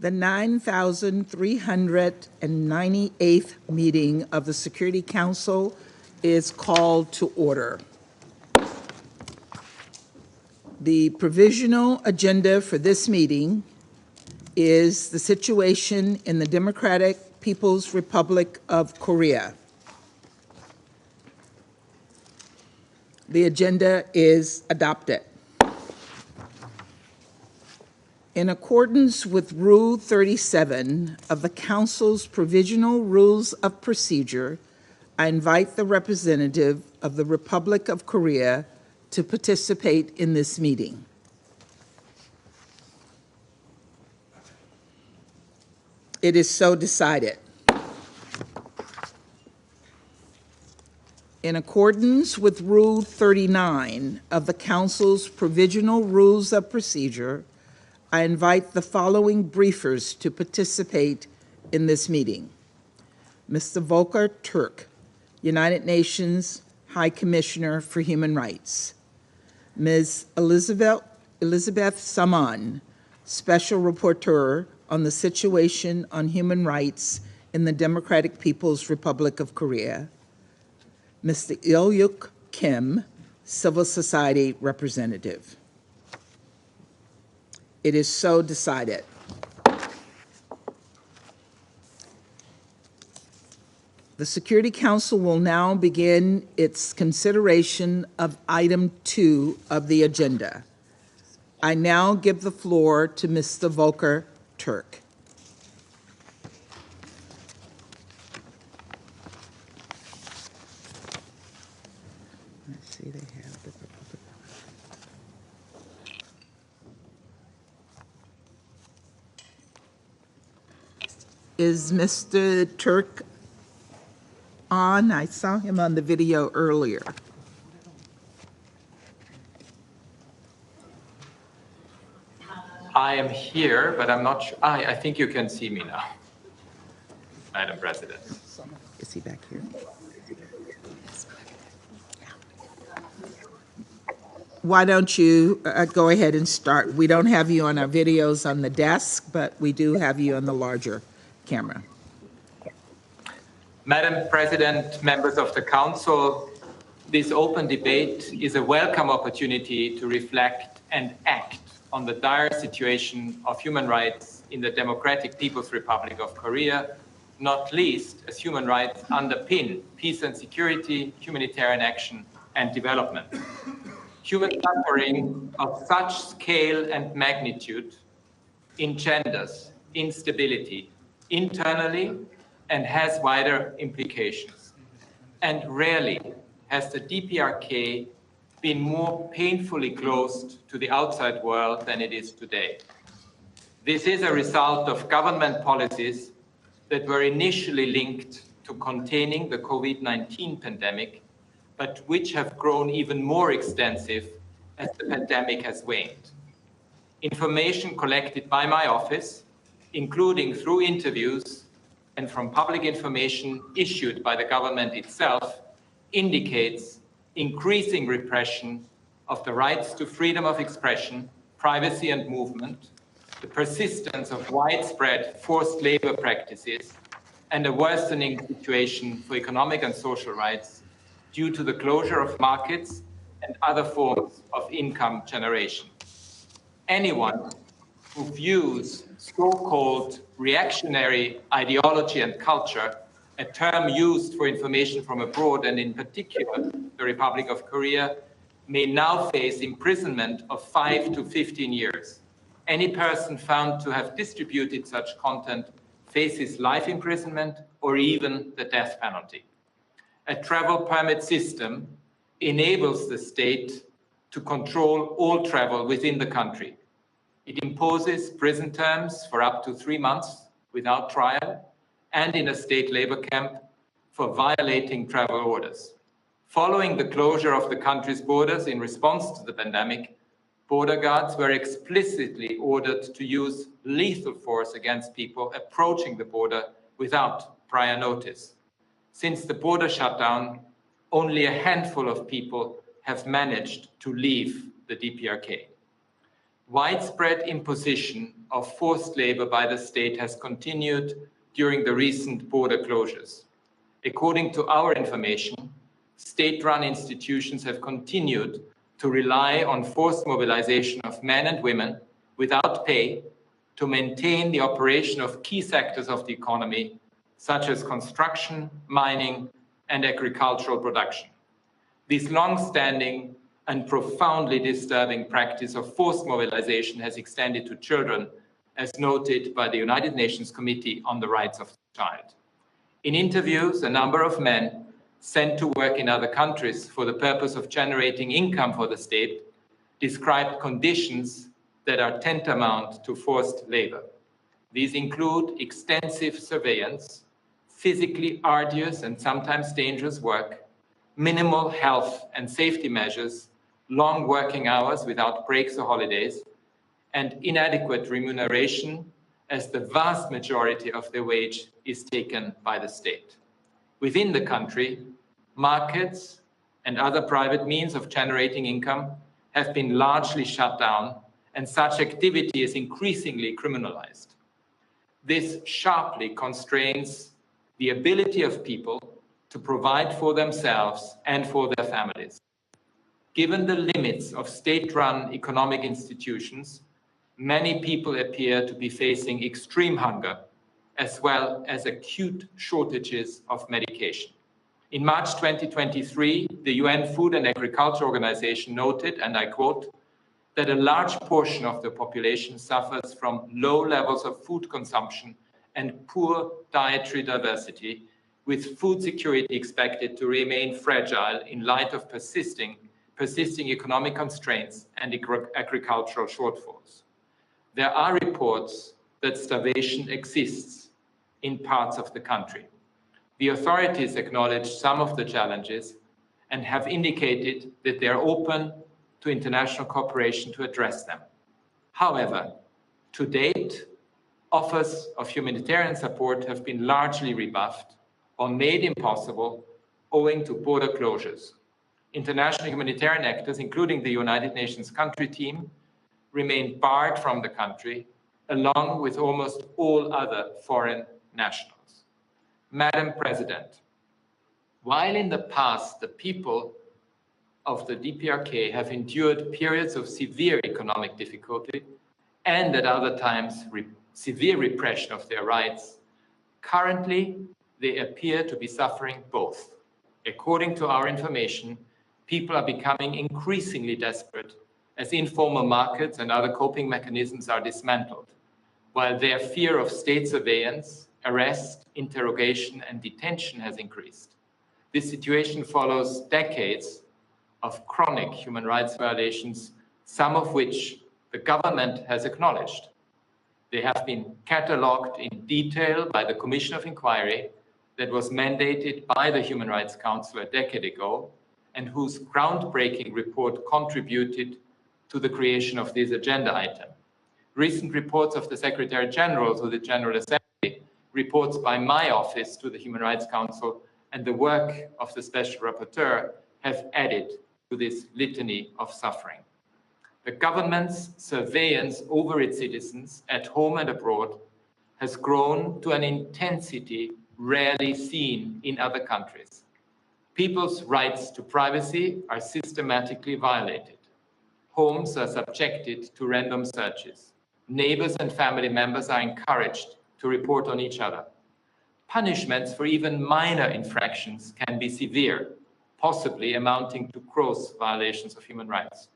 The 9,398th meeting of the Security Council is called to order. The provisional agenda for this meeting is the situation in the Democratic People's Republic of Korea. The agenda is adopted. In accordance with Rule 37 of the Council's Provisional Rules of Procedure, I invite the representative of the Republic of Korea to participate in this meeting. It is so decided. In accordance with Rule 39 of the Council's Provisional Rules of Procedure, I invite the following briefers to participate in this meeting. Mr. Volker Turk, United Nations High Commissioner for Human Rights. Ms. Elizabeth Saman, Special Rapporteur on the Situation on Human Rights in the Democratic People's Republic of Korea. Mr. Il-yuk Kim, Civil Society Representative. It is so decided. The Security Council will now begin its consideration of item 2 of the agenda. I now give the floor to Mr. Volker Turk. Let's see, they have the Republic. Is Mr. Turk on? I saw him on the video earlier. I am here, but I'm not sure. I think you can see me now, Madam President. Is he back here? Why don't you go ahead and start? We don't have you on our videos on the desk, but we do have you on the larger camera. Madam President, members of the Council, this open debate is a welcome opportunity to reflect and act on the dire situation of human rights in the Democratic People's Republic of Korea, not least as human rights underpin peace and security, humanitarian action, and development. Human suffering of such scale and magnitude engenders instability internally and has wider implications. And rarely has the DPRK been more painfully closed to the outside world than it is today. This is a result of government policies that were initially linked to containing the COVID-19 pandemic, but which have grown even more extensive as the pandemic has waned. Information collected by my office, including through interviews and from public information issued by the government itself, indicates increasing repression of the rights to freedom of expression, privacy and movement, the persistence of widespread forced labor practices, and a worsening situation for economic and social rights due to the closure of markets and other forms of income generation. Anyone who views so-called reactionary ideology and culture, a term used for information from abroad, and in particular the Republic of Korea, may now face imprisonment of 5 to 15 years. Any person found to have distributed such content faces life imprisonment or even the death penalty. A travel permit system enables the state to control all travel within the country. It imposes prison terms for up to 3 months without trial and in a state labor camp for violating travel orders. Following the closure of the country's borders in response to the pandemic, border guards were explicitly ordered to use lethal force against people approaching the border without prior notice. Since the border shutdown, only a handful of people have managed to leave the DPRK. Widespread imposition of forced labor by the state has continued during the recent border closures. According to our information, state-run institutions have continued to rely on forced mobilization of men and women without pay to maintain the operation of key sectors of the economy, such as construction, mining, and agricultural production. This long-standing and profoundly disturbing practice of forced mobilization has extended to children, as noted by the United Nations Committee on the Rights of the Child. In interviews, a number of men sent to work in other countries for the purpose of generating income for the state described conditions that are tantamount to forced labor. These include extensive surveillance, physically arduous and sometimes dangerous work, minimal health and safety measures, long working hours without breaks or holidays, and inadequate remuneration, as the vast majority of their wage is taken by the state. Within the country, markets and other private means of generating income have been largely shut down, and such activity is increasingly criminalized. This sharply constrains the ability of people to provide for themselves and for their families. Given the limits of state-run economic institutions, many people appear to be facing extreme hunger, as well as acute shortages of medication. In March 2023, the UN Food and Agriculture Organization noted, and I quote, that a large portion of the population suffers from low levels of food consumption and poor dietary diversity, with food security expected to remain fragile in light of persisting economic constraints and agricultural shortfalls. There are reports that starvation exists in parts of the country. The authorities acknowledge some of the challenges and have indicated that they are open to international cooperation to address them. However, to date, offers of humanitarian support have been largely rebuffed or made impossible owing to border closures. International humanitarian actors, including the United Nations country team, remain barred from the country, along with almost all other foreign nationals. Madam President, while in the past the people of the DPRK have endured periods of severe economic difficulty and at other times severe repression of their rights, currently they appear to be suffering both. According to our information, people are becoming increasingly desperate as informal markets and other coping mechanisms are dismantled, while their fear of state surveillance, arrest, interrogation, and detention has increased. This situation follows decades of chronic human rights violations, some of which the government has acknowledged. They have been catalogued in detail by the Commission of Inquiry that was mandated by the Human Rights Council a decade ago, and whose groundbreaking report contributed to the creation of this agenda item. Recent reports of the Secretary General to the General Assembly, reports by my office to the Human Rights Council, and the work of the Special Rapporteur have added to this litany of suffering. The government's surveillance over its citizens at home and abroad has grown to an intensity rarely seen in other countries. People's rights to privacy are systematically violated. Homes are subjected to random searches. Neighbors and family members are encouraged to report on each other. Punishments for even minor infractions can be severe, possibly amounting to gross violations of human rights.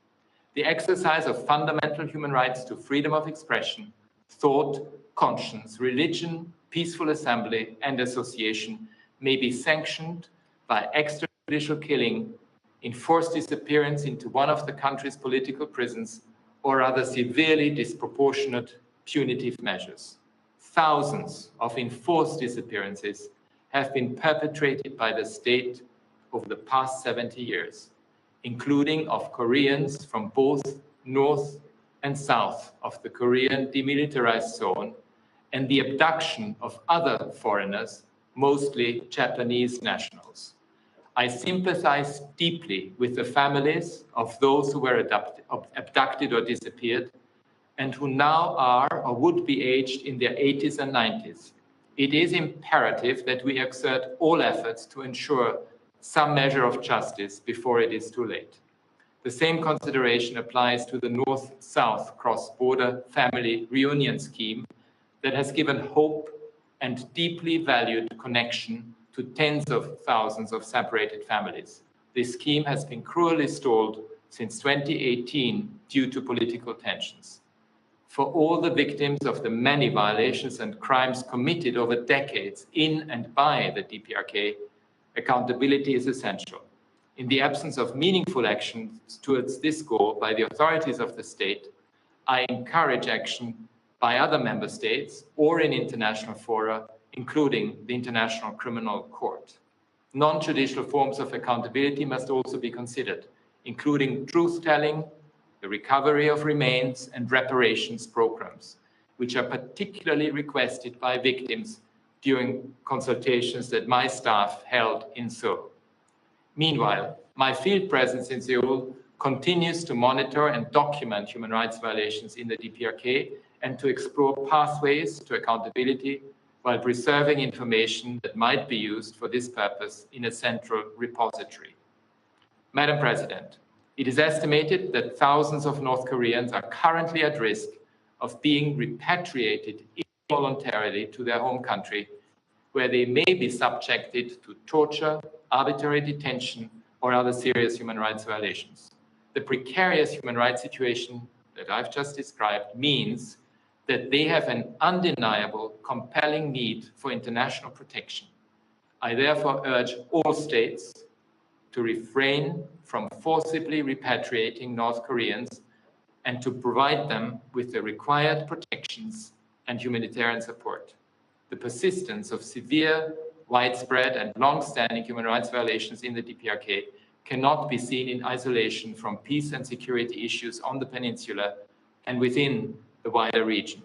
The exercise of fundamental human rights to freedom of expression, thought, conscience, religion, peaceful assembly, and association may be sanctioned by extrajudicial killing, enforced disappearance into one of the country's political prisons, or other severely disproportionate punitive measures. Thousands of enforced disappearances have been perpetrated by the state over the past 70 years, including of Koreans from both north and south of the Korean demilitarized zone, and the abduction of other foreigners, mostly Japanese nationals. I sympathize deeply with the families of those who were abducted or disappeared, and who now are or would be aged in their 80s and 90s. It is imperative that we exert all efforts to ensure some measure of justice before it is too late. The same consideration applies to the North-South cross-border family reunion scheme that has given hope and deeply valued connection to tens of thousands of separated families. This scheme has been cruelly stalled since 2018 due to political tensions. For all the victims of the many violations and crimes committed over decades in and by the DPRK, accountability is essential. In the absence of meaningful actions towards this goal by the authorities of the state, I encourage action by other member states or in international fora, including the International Criminal Court. Non-judicial forms of accountability must also be considered, including truth-telling, the recovery of remains, and reparations programs, which are particularly requested by victims during consultations that my staff held in Seoul. Meanwhile, my field presence in Seoul continues to monitor and document human rights violations in the DPRK and to explore pathways to accountability while preserving information that might be used for this purpose in a central repository. Madam President, it is estimated that thousands of North Koreans are currently at risk of being repatriated involuntarily to their home country, where they may be subjected to torture, arbitrary detention, or other serious human rights violations. The precarious human rights situation that I've just described means that they have an undeniable, compelling need for international protection. I therefore urge all states to refrain from forcibly repatriating North Koreans and to provide them with the required protections and humanitarian support. The persistence of severe, widespread, and long-standing human rights violations in the DPRK cannot be seen in isolation from peace and security issues on the peninsula and within the wider region.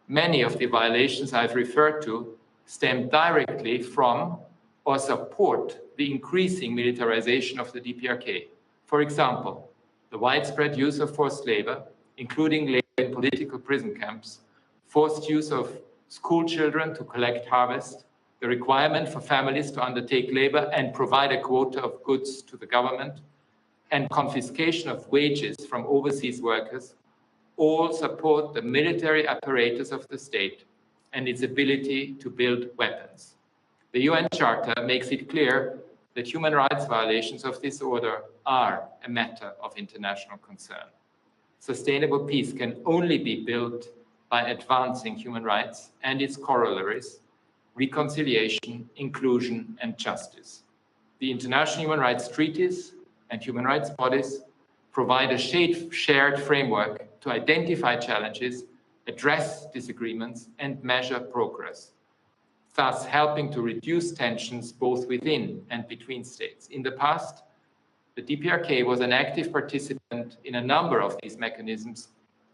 Many of the violations I've referred to stem directly from or support the increasing militarization of the DPRK. For example, the widespread use of forced labor, including labor in political prison camps, forced use of school children to collect harvest, the requirement for families to undertake labor and provide a quota of goods to the government, and confiscation of wages from overseas workers, all support the military apparatus of the state and its ability to build weapons. The UN Charter makes it clear that human rights violations of this order are a matter of international concern. Sustainable peace can only be built by advancing human rights and its corollaries, reconciliation, inclusion, and justice. The international human rights treaties and human rights bodies provide a shared framework to identify challenges, address disagreements, and measure progress, thus helping to reduce tensions both within and between states. In the past, the DPRK was an active participant in a number of these mechanisms,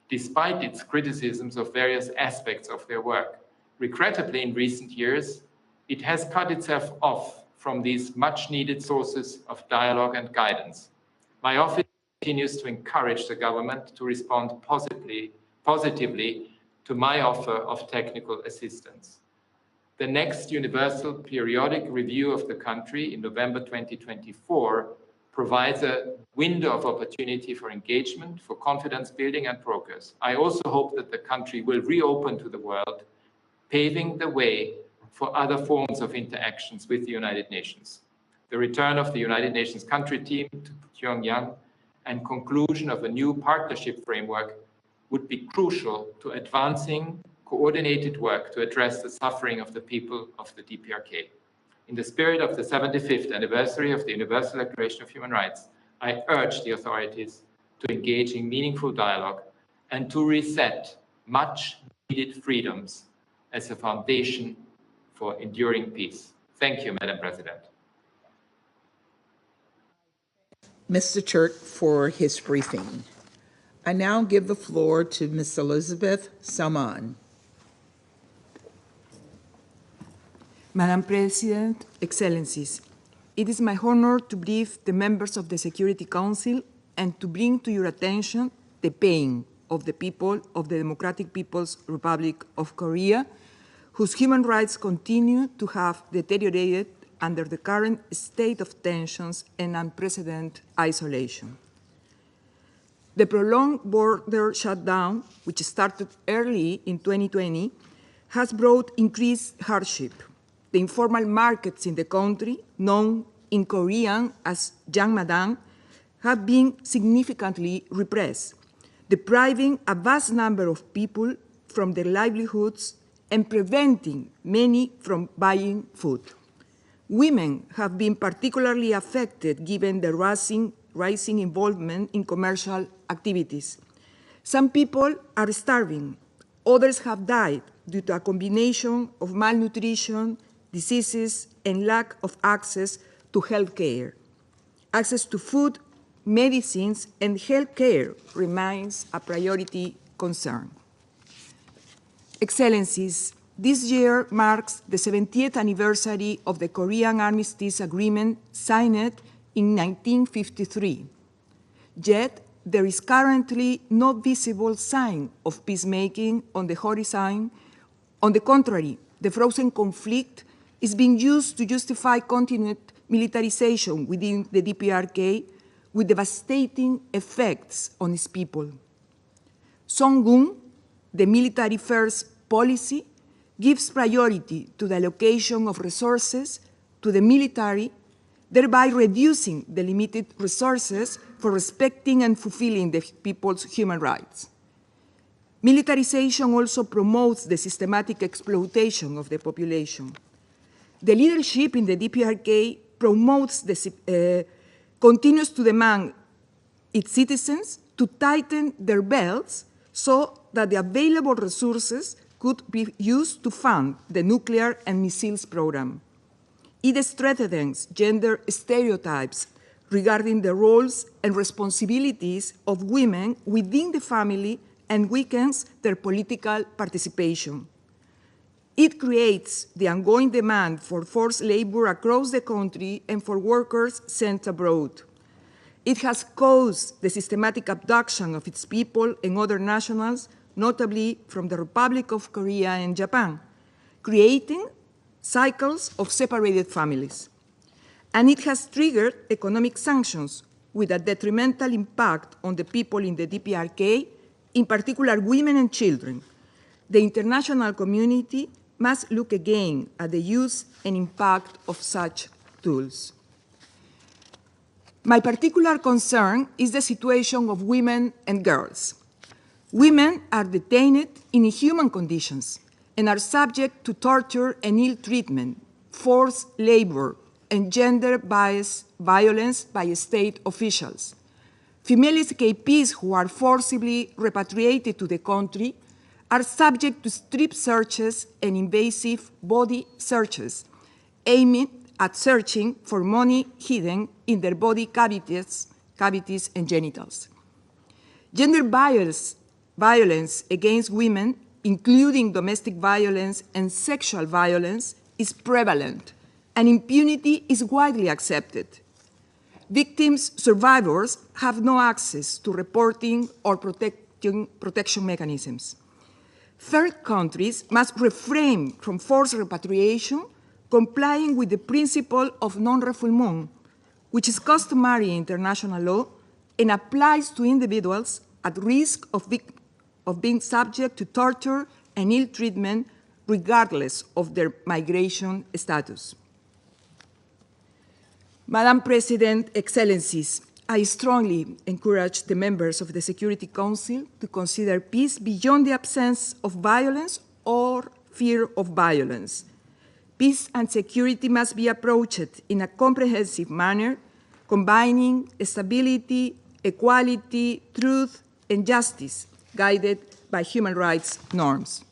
despite its criticisms of various aspects of their work. Regrettably, in recent years, it has cut itself off from these much-needed sources of dialogue and guidance. My office continues to encourage the government to respond positively to my offer of technical assistance. The next universal periodic review of the country in November 2024 provides a window of opportunity for engagement, for confidence building and progress. I also hope that the country will reopen to the world, paving the way for other forms of interactions with the United Nations. The return of the United Nations country team to Pyongyang and conclusion of a new partnership framework would be crucial to advancing coordinated work to address the suffering of the people of the DPRK. In the spirit of the 75th anniversary of the Universal Declaration of Human Rights, I urge the authorities to engage in meaningful dialogue and to reset much needed freedoms as a foundation for enduring peace. Thank you, Madam President. Mr. Turk for his briefing. I now give the floor to Ms. Elizabeth Salman. Madam President, Excellencies, it is my honor to brief the members of the Security Council and to bring to your attention the pain, of the people of the Democratic People's Republic of Korea, whose human rights continue to have deteriorated under the current state of tensions and unprecedented isolation. The prolonged border shutdown, which started early in 2020, has brought increased hardship. The informal markets in the country, known in Korean as Jangmadang, have been significantly repressed, depriving a vast number of people from their livelihoods and preventing many from buying food. Women have been particularly affected given the rising involvement in commercial activities. Some people are starving. Others have died due to a combination of malnutrition, diseases, and lack of access to health care. Access to food, medicines, and health care remains a priority concern. Excellencies, this year marks the 70th anniversary of the Korean Armistice Agreement signed in 1953. Yet, there is currently no visible sign of peacemaking on the horizon. On the contrary, the frozen conflict is being used to justify continued militarization within the DPRK with devastating effects on its people. Songun, the military-first policy, gives priority to the allocation of resources to the military, thereby reducing the limited resources for respecting and fulfilling the people's human rights. Militarization also promotes the systematic exploitation of the population. The leadership in the DPRK continues to demand its citizens to tighten their belts so that the available resources could be used to fund the nuclear and missiles program. It strengthens gender stereotypes regarding the roles and responsibilities of women within the family and weakens their political participation. It creates the ongoing demand for forced labor across the country and for workers sent abroad. It has caused the systematic abduction of its people and other nationals, notably from the Republic of Korea and Japan, creating cycles of separated families. And it has triggered economic sanctions with a detrimental impact on the people in the DPRK, in particular women and children. The international community must look again at the use and impact of such tools. My particular concern is the situation of women and girls. Women are detained in inhuman conditions and are subject to torture and ill treatment, forced labor, and gender-biased violence by state officials. Female escapees who are forcibly repatriated to the country are subject to strip searches and invasive body searches, aiming at searching for money hidden in their body cavities and genitals. Gender violence against women, including domestic violence and sexual violence, is prevalent, and impunity is widely accepted. Victims, survivors, have no access to reporting or protection mechanisms. Third countries must refrain from forced repatriation, complying with the principle of non-refoulement, which is customary in international law and applies to individuals at risk of being subject to torture and ill treatment regardless of their migration status. Madam President, Excellencies, I strongly encourage the members of the Security Council to consider peace beyond the absence of violence or fear of violence. Peace and security must be approached in a comprehensive manner, combining stability, equality, truth, and justice, guided by human rights norms.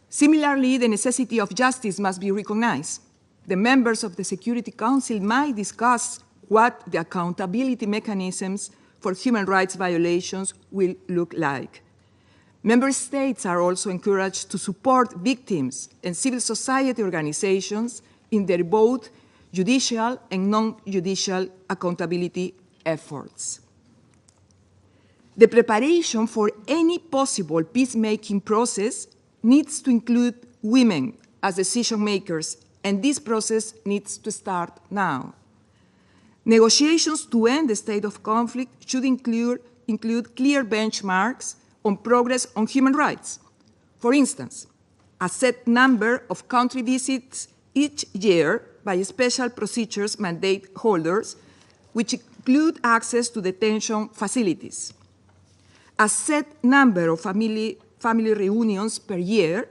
Similarly, the necessity of justice must be recognized. The members of the Security Council might discuss what the accountability mechanisms for human rights violations will look like. Member states are also encouraged to support victims and civil society organizations in their both judicial and non-judicial accountability efforts. The preparation for any possible peacemaking process needs to include women as decision makers, and this process needs to start now. Negotiations to end the state of conflict should include clear benchmarks on progress on human rights. For instance, a set number of country visits each year by special procedures mandate holders, which include access to detention facilities. A set number of family reunions per year,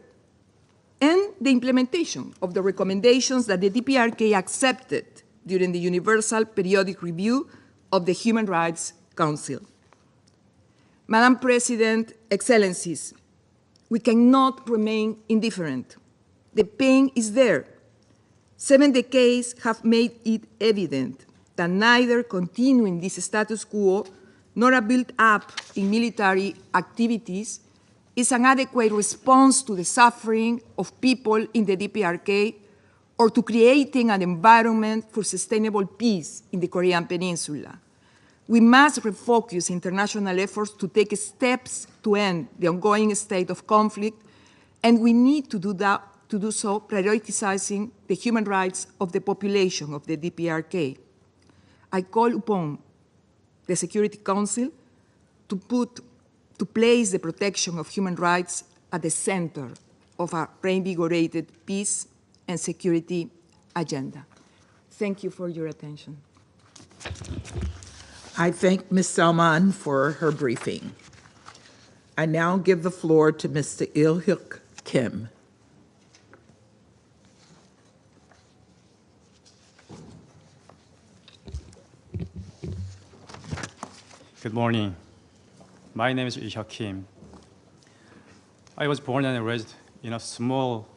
and the implementation of the recommendations that the DPRK accepted during the Universal Periodic Review of the Human Rights Council. Madam President, Excellencies, we cannot remain indifferent. The pain is there. 7 decades have made it evident that neither continuing this status quo nor a build-up in military activities is an adequate response to the suffering of people in the DPRK or to creating an environment for sustainable peace in the Korean Peninsula. We must refocus international efforts to take steps to end the ongoing state of conflict, and we need to do so prioritizing the human rights of the population of the DPRK. I call upon the Security Council to place the protection of human rights at the center of a reinvigorated peace and security agenda. Thank you for your attention. I thank Ms. Salman for her briefing. I now give the floor to Mr. Il-hyuk Kim. Good morning. My name is Il-hyuk Kim. I was born and raised in a small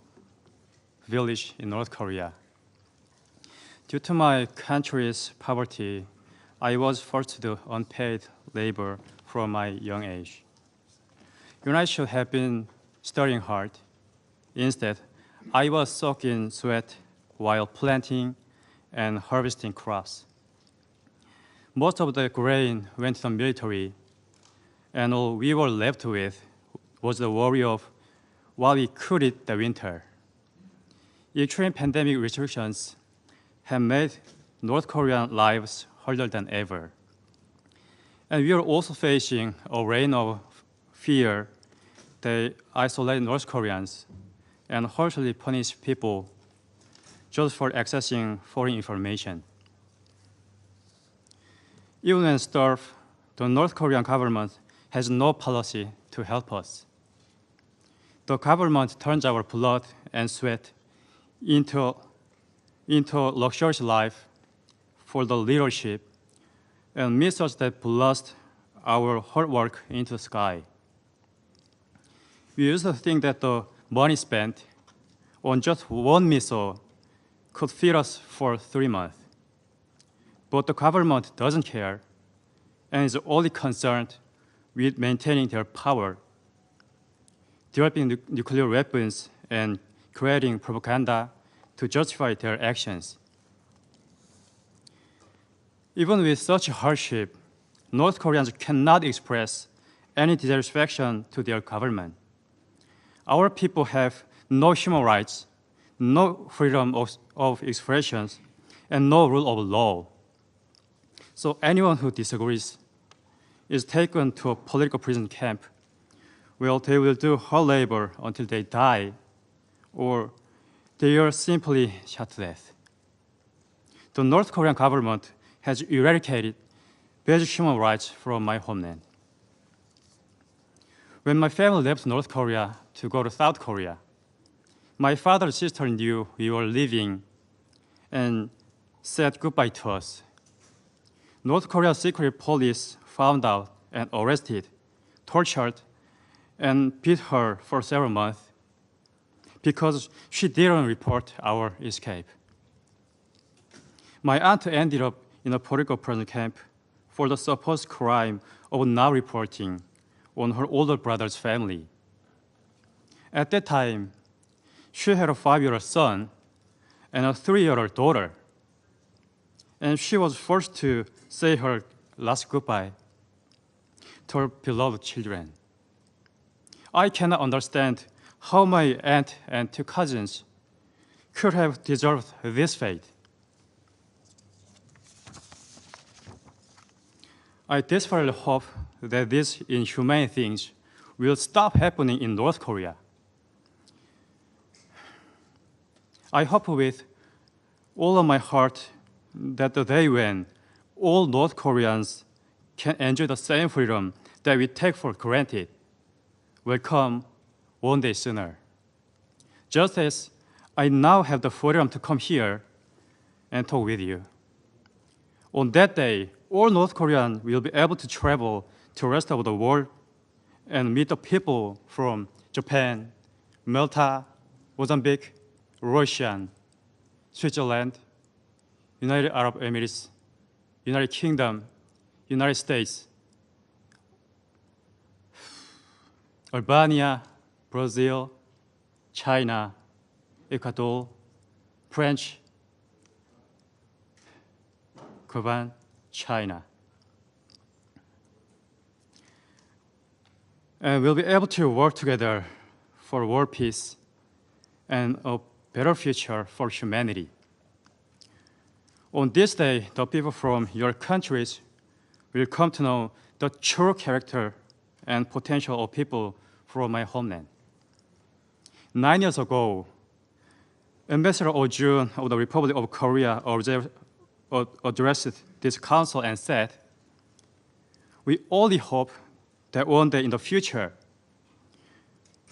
village in North Korea. Due to my country's poverty, I was forced to do unpaid labor from my young age. When I should have been studying hard, instead, I was soaked in sweat while planting and harvesting crops. Most of the grain went to the military, and all we were left with was the worry of what we could eat the winter. Extreme pandemic restrictions have made North Korean lives harder than ever. And we are also facing a reign of fear that isolate North Koreans and harshly punish people just for accessing foreign information. Even when starved, the North Korean government has no policy to help us. The government turns our blood and sweat into luxurious life for the leadership and missiles that blast our hard work into the sky. We used to think that the money spent on just one missile could feed us for 3 months. But the government doesn't care and is only concerned with maintaining their power, developing nuclear weapons and creating propaganda to justify their actions. Even with such hardship, North Koreans cannot express any dissatisfaction to their government. Our people have no human rights, no freedom of expressions, and no rule of law. So anyone who disagrees is taken to a political prison camp where they will do hard labor until they die, or they are simply shot to death. The North Korean government has eradicated basic human rights from my homeland. When my family left North Korea to go to South Korea, my father's sister knew we were leaving and said goodbye to us. North Korea's secret police found out and arrested, tortured, and beat her for several months because she didn't report our escape. My aunt ended up in a political prison camp for the supposed crime of not reporting on her older brother's family. At that time, she had a 5-year-old son and a 3-year-old daughter, and she was forced to say her last goodbye. to our beloved children. I cannot understand how my aunt and 2 cousins could have deserved this fate. I desperately hope that these inhumane things will stop happening in North Korea. I hope with all of my heart that the day when all North Koreans can enjoy the same freedom that we take for granted will come one day sooner. Just as I now have the freedom to come here and talk with you. On that day, all North Koreans will be able to travel to the rest of the world and meet the people from Japan, Malta, Mozambique, Russia, Switzerland, United Arab Emirates, United Kingdom, United States, Albania, Brazil, China, Ecuador, French, Cuba, China. And we'll be able to work together for world peace and a better future for humanity. On this day, the people from your countries will come to know the true character and potential of people from my homeland. 9 years ago, Ambassador Oh Jun of the Republic of Korea addressed this council and said, "We only hope that one day in the future,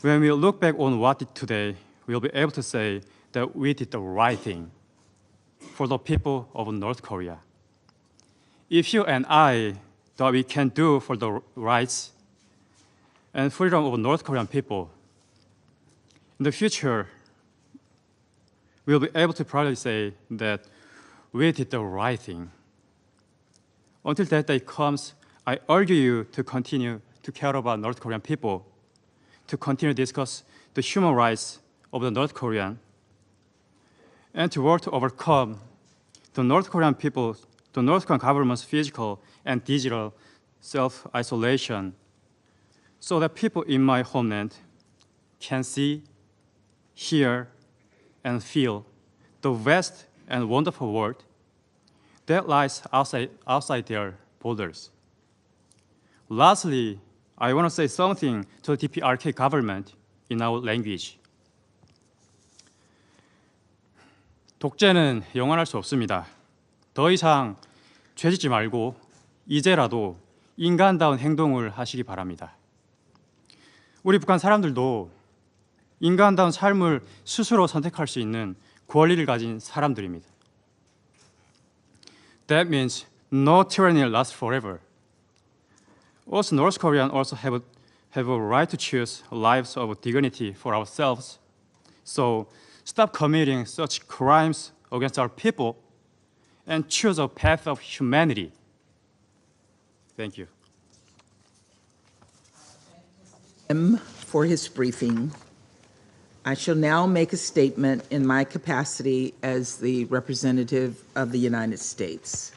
when we look back on what we did today, we'll be able to say that we did the right thing for the people of North Korea. If you and I thought we can do for the rights and freedom of North Korean people, in the future, we'll be able to proudly say that we did the right thing. Until that day comes, I urge you to continue to care about North Korean people, to continue to discuss the human rights of the North Korean, and to work to overcome the North Korean people, the North Korean government's physical and digital self-isolation, so that people in my homeland can see, hear, and feel the vast and wonderful world that lies outside their borders. Lastly, I want to say something to the DPRK government in our language. 독재는 영원할 수 없습니다. 더 이상 죄짓지 말고 이제라도 인간다운 행동을 하시기 바랍니다. 우리 북한 사람들도 인간다운 삶을 스스로 선택할 수 있는 권리를 가진 사람들입니다. That means no tyranny lasts forever. Us North Koreans also have a right to choose lives of dignity for ourselves. So stop committing such crimes against our people and choose a path of humanity. Thank you. For his briefing. I shall now make a statement in my capacity as the representative of the United States.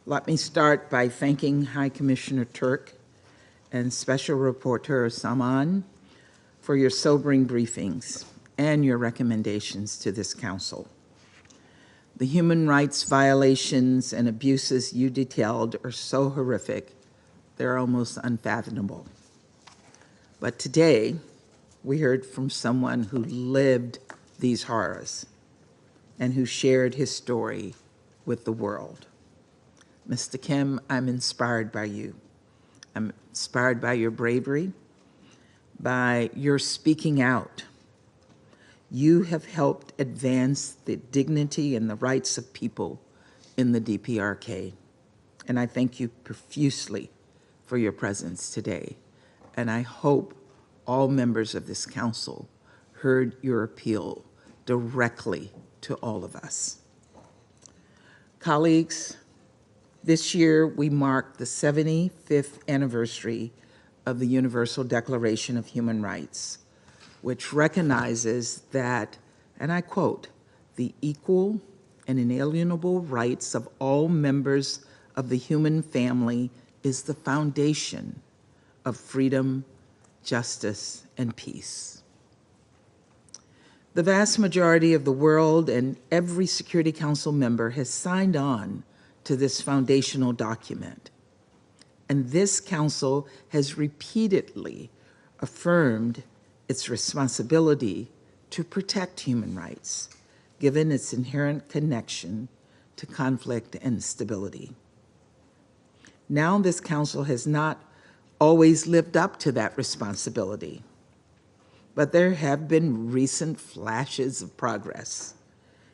Let me start by thanking High Commissioner Turk and Special Rapporteur Saman for your sobering briefings and your recommendations to this Council. The human rights violations and abuses you detailed are so horrific, they're almost unfathomable. But today, we heard from someone who lived these horrors and who shared his story with the world. Mr. Kim, I'm inspired by you. I'm inspired by your bravery, by your speaking out. You have helped advance the dignity and the rights of people in the DPRK. And I thank you profusely for your presence today. And I hope all members of this council heard your appeal directly to all of us. Colleagues, this year we mark the 75th anniversary of the Universal Declaration of Human Rights, which recognizes that, and I quote, the equal and inalienable rights of all members of the human family is the foundation of freedom, justice, and peace. The vast majority of the world and every Security Council member has signed on to this foundational document. And this council has repeatedly affirmed its responsibility to protect human rights, given its inherent connection to conflict and stability. Now this council has not always lived up to that responsibility, but there have been recent flashes of progress.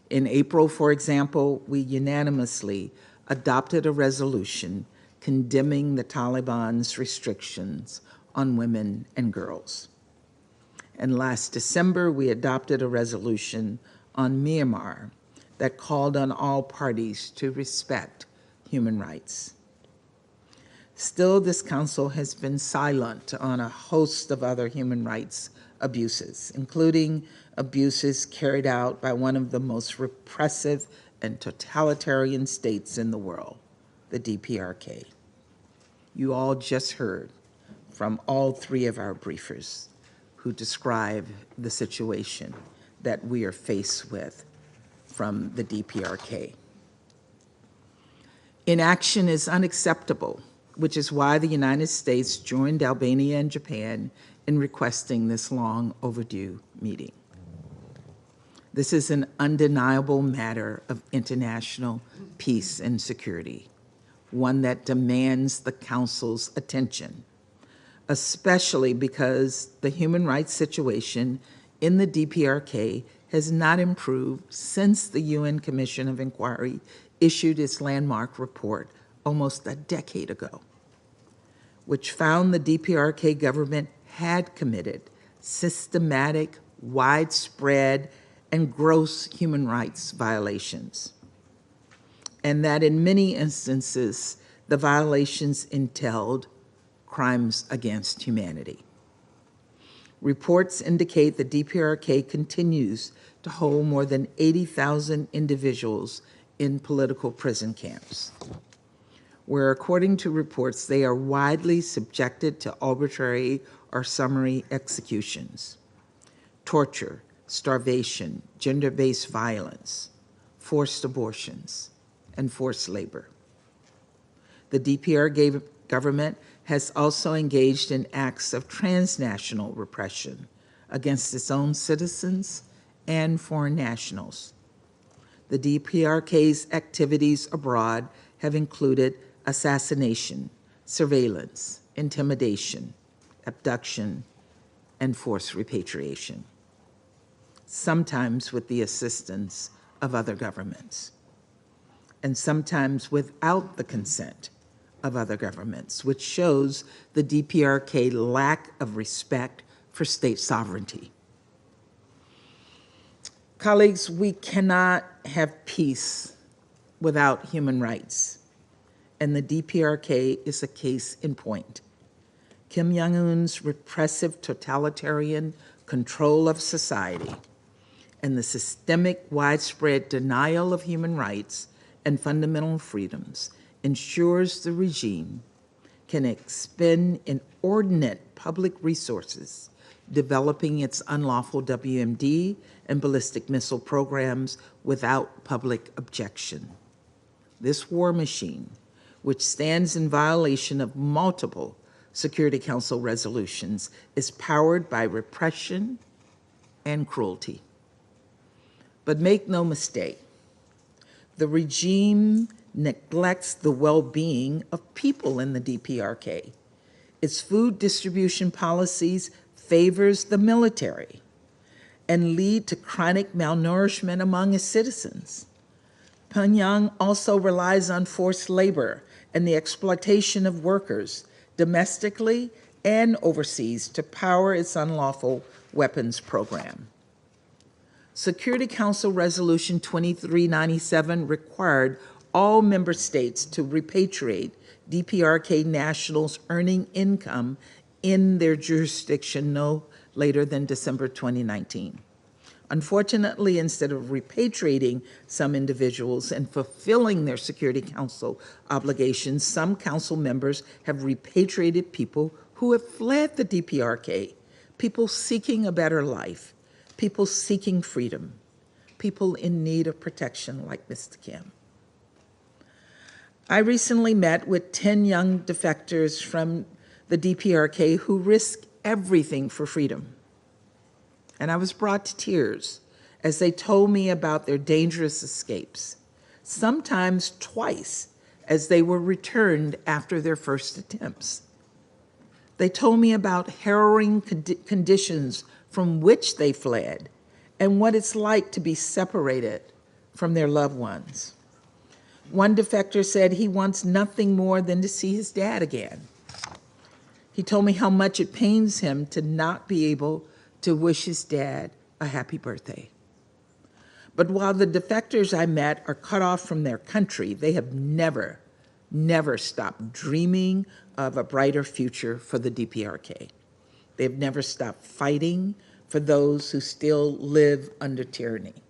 In April, for example, we unanimously adopted a resolution condemning the Taliban's restrictions on women and girls. And last December, we adopted a resolution on Myanmar that called on all parties to respect human rights. Still, this council has been silent on a host of other human rights abuses, including abuses carried out by one of the most repressive and totalitarian states in the world, the DPRK. You all just heard from all three of our briefers who describe the situation that we are faced with from the DPRK. Inaction is unacceptable, which is why the United States joined Albania and Japan in requesting this long overdue meeting. This is an undeniable matter of international peace and security, one that demands the Council's attention, especially because the human rights situation in the DPRK has not improved since the UN Commission of Inquiry issued its landmark report almost a decade ago, which found the DPRK government had committed systematic, widespread, and gross human rights violations, and that in many instances, the violations entailed crimes against humanity. Reports indicate the DPRK continues to hold more than 80,000 individuals in political prison camps, where according to reports, they are widely subjected to arbitrary or summary executions, torture, starvation, gender-based violence, forced abortions, and forced labor. The DPRK government has also engaged in acts of transnational repression against its own citizens and foreign nationals. The DPRK's activities abroad have included assassination, surveillance, intimidation, abduction, and forced repatriation, sometimes with the assistance of other governments, and sometimes without the consent of other governments, which shows the DPRK lack of respect for state sovereignty. Colleagues, we cannot have peace without human rights, and the DPRK is a case in point. Kim Jong-un's repressive totalitarian control of society and the systemic widespread denial of human rights and fundamental freedoms ensures the regime can expend inordinate public resources developing its unlawful WMD and ballistic missile programs without public objection. This war machine, which stands in violation of multiple Security Council resolutions, is powered by repression and cruelty. But make no mistake, the regime neglects the well-being of people in the DPRK. Its food distribution policies favors the military and lead to chronic malnourishment among its citizens. Pyongyang also relies on forced labor and the exploitation of workers domestically and overseas to power its unlawful weapons program. Security Council Resolution 2397 required all member states to repatriate DPRK nationals earning income in their jurisdiction no later than December 2019. Unfortunately, instead of repatriating some individuals and fulfilling their Security Council obligations, some council members have repatriated people who have fled the DPRK, people seeking a better life, people seeking freedom, people in need of protection like Mr. Kim. I recently met with 10 young defectors from the DPRK who risk everything for freedom. And I was brought to tears as they told me about their dangerous escapes, sometimes twice as they were returned after their first attempts. They told me about harrowing conditions from which they fled and what it's like to be separated from their loved ones. One defector said he wants nothing more than to see his dad again. He told me how much it pains him to not be able to wish his dad a happy birthday. But while the defectors I met are cut off from their country, they have never stopped dreaming of a brighter future for the DPRK. They've never stopped fighting for those who still live under tyranny.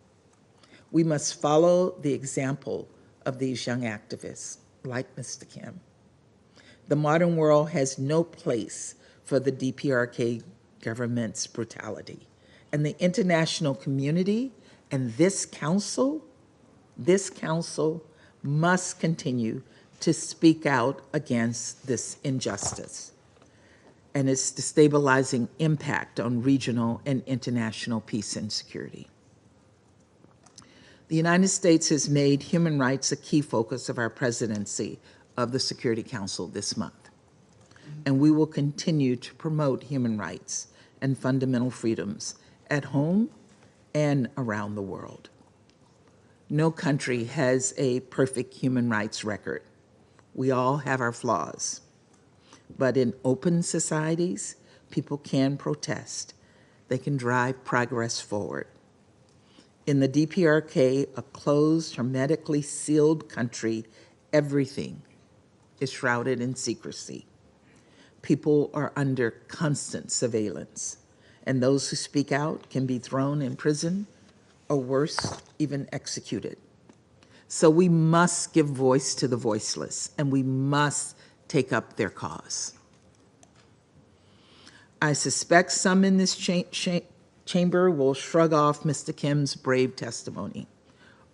We must follow the example of these young activists, like Mr. Kim. The modern world has no place for the DPRK government's brutality, and the international community and this council must continue to speak out against this injustice and its destabilizing impact on regional and international peace and security. The United States has made human rights a key focus of our presidency of the Security Council this month, and we will continue to promote human rights and fundamental freedoms at home and around the world. No country has a perfect human rights record. We all have our flaws. But in open societies, people can protest. They can drive progress forward. In the DPRK, a closed, hermetically sealed country, everything is shrouded in secrecy. People are under constant surveillance, and those who speak out can be thrown in prison or worse, even executed. So we must give voice to the voiceless, and we must take up their cause. I suspect some in this chamber will shrug off Mr. Kim's brave testimony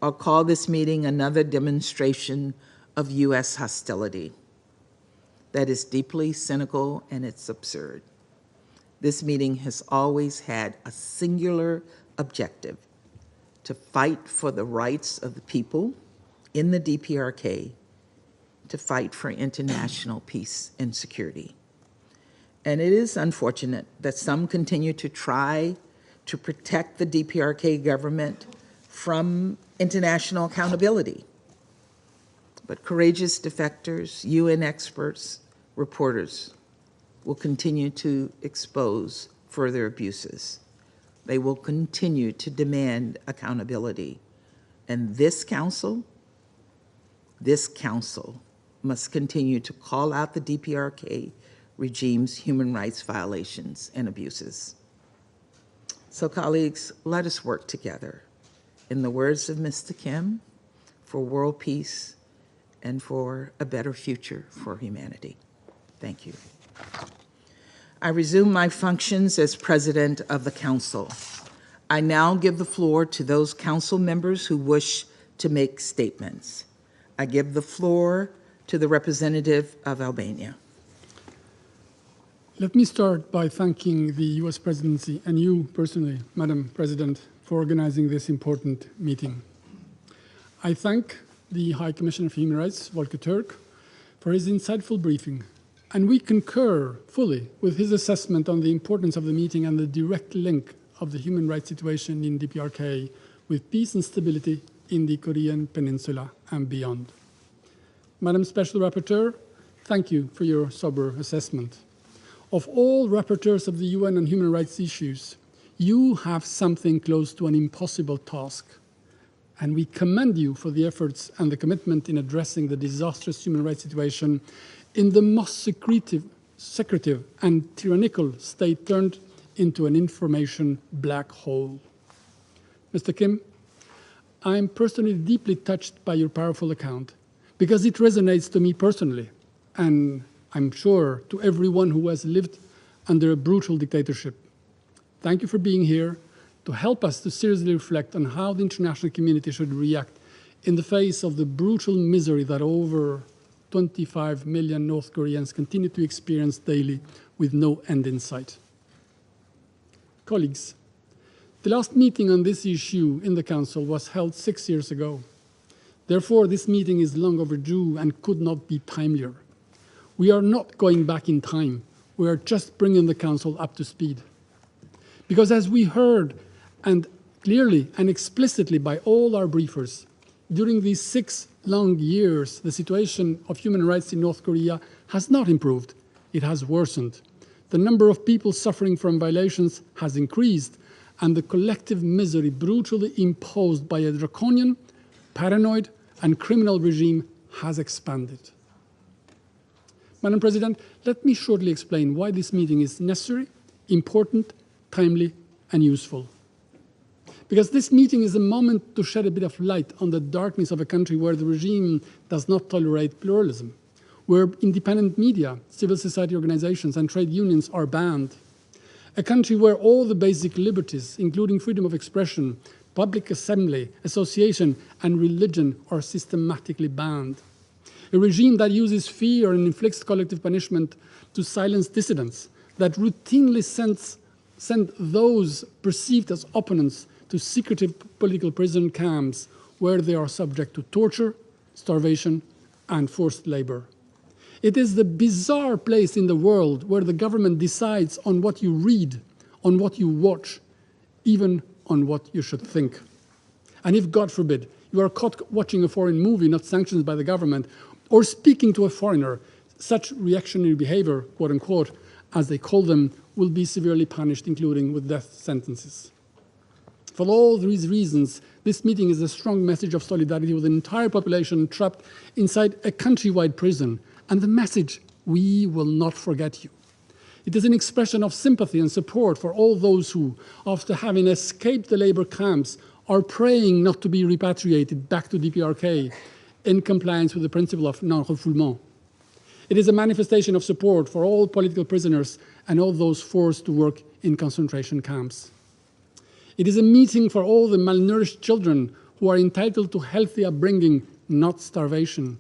or call this meeting another demonstration of U.S. hostility. That is deeply cynical and it's absurd. This meeting has always had a singular objective: to fight for the rights of the people in the DPRK, to fight for international peace and security. And it is unfortunate that some continue to try to protect the DPRK government from international accountability. But courageous defectors, UN experts, reporters will continue to expose further abuses. They will continue to demand accountability. And this council must continue to call out the DPRK regime's human rights violations and abuses. So colleagues, let us work together, in the words of Mr. Kim, for world peace and for a better future for humanity. Thank you. I resume my functions as president of the council. I now give the floor to those council members who wish to make statements. I give the floor to the representative of Albania. Let me start by thanking the U.S. presidency and you personally, Madam President, for organizing this important meeting. I thank the High Commissioner for Human Rights, Volker Turk, for his insightful briefing, and we concur fully with his assessment on the importance of the meeting and the direct link of the human rights situation in DPRK with peace and stability in the Korean Peninsula and beyond. Madam Special Rapporteur, thank you for your sober assessment. Of all rapporteurs of the UN on human rights issues, you have something close to an impossible task, and we commend you for the efforts and the commitment in addressing the disastrous human rights situation in the most secretive and tyrannical state turned into an information black hole. Mr. Kim, I'm personally deeply touched by your powerful account because it resonates to me personally, and I'm sure to everyone who has lived under a brutal dictatorship. Thank you for being here to help us to seriously reflect on how the international community should react in the face of the brutal misery that over 25 million North Koreans continue to experience daily with no end in sight. Colleagues, the last meeting on this issue in the Council was held 6 years ago. Therefore, this meeting is long overdue and could not be timelier. We are not going back in time. We are just bringing the Council up to speed. Because as we heard, and clearly and explicitly by all our briefers, during these 6 long years, the situation of human rights in North Korea has not improved. It has worsened. The number of people suffering from violations has increased, and the collective misery brutally imposed by a draconian, paranoid, and criminal regime has expanded. Madam President, let me shortly explain why this meeting is necessary, important, timely, and useful. Because this meeting is a moment to shed a bit of light on the darkness of a country where the regime does not tolerate pluralism, where independent media, civil society organizations, and trade unions are banned, a country where all the basic liberties, including freedom of expression, public assembly, association, and religion, are systematically banned, a regime that uses fear and inflicts collective punishment to silence dissidents, that routinely send those perceived as opponents to secretive political prison camps where they are subject to torture, starvation, and forced labor. It is the bizarre place in the world where the government decides on what you read, on what you watch, even on what you should think. And if, God forbid, you are caught watching a foreign movie not sanctioned by the government, or speaking to a foreigner, such reactionary behavior, quote unquote, as they call them, will be severely punished, including with death sentences. For all these reasons, this meeting is a strong message of solidarity with an entire population trapped inside a countrywide prison, and the message, we will not forget you. It is an expression of sympathy and support for all those who, after having escaped the labor camps, are praying not to be repatriated back to DPRK in compliance with the principle of non-refoulement. It is a manifestation of support for all political prisoners and all those forced to work in concentration camps. It is a meeting for all the malnourished children who are entitled to healthy upbringing, not starvation,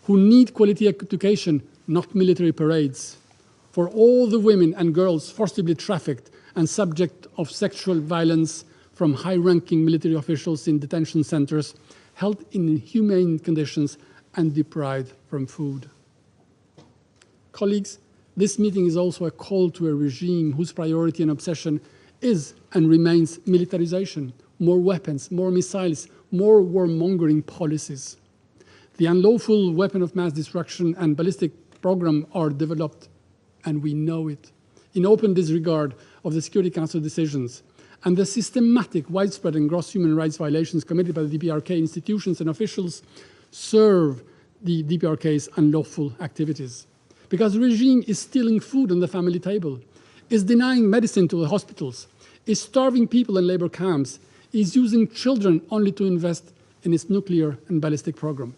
who need quality education, not military parades, for all the women and girls forcibly trafficked and subject of sexual violence from high-ranking military officials in detention centers, held in inhumane conditions and deprived from food. Colleagues, this meeting is also a call to a regime whose priority and obsession is and remains militarization, more weapons, more missiles, more warmongering policies. The unlawful weapon of mass destruction and ballistic program are developed, and we know it, in open disregard of the Security Council decisions, and the systematic, widespread, and gross human rights violations committed by the DPRK institutions and officials serve the DPRK's unlawful activities. Because the regime is stealing food on the family table, is denying medicine to the hospitals, is starving people in labor camps, is using children only to invest in its nuclear and ballistic program.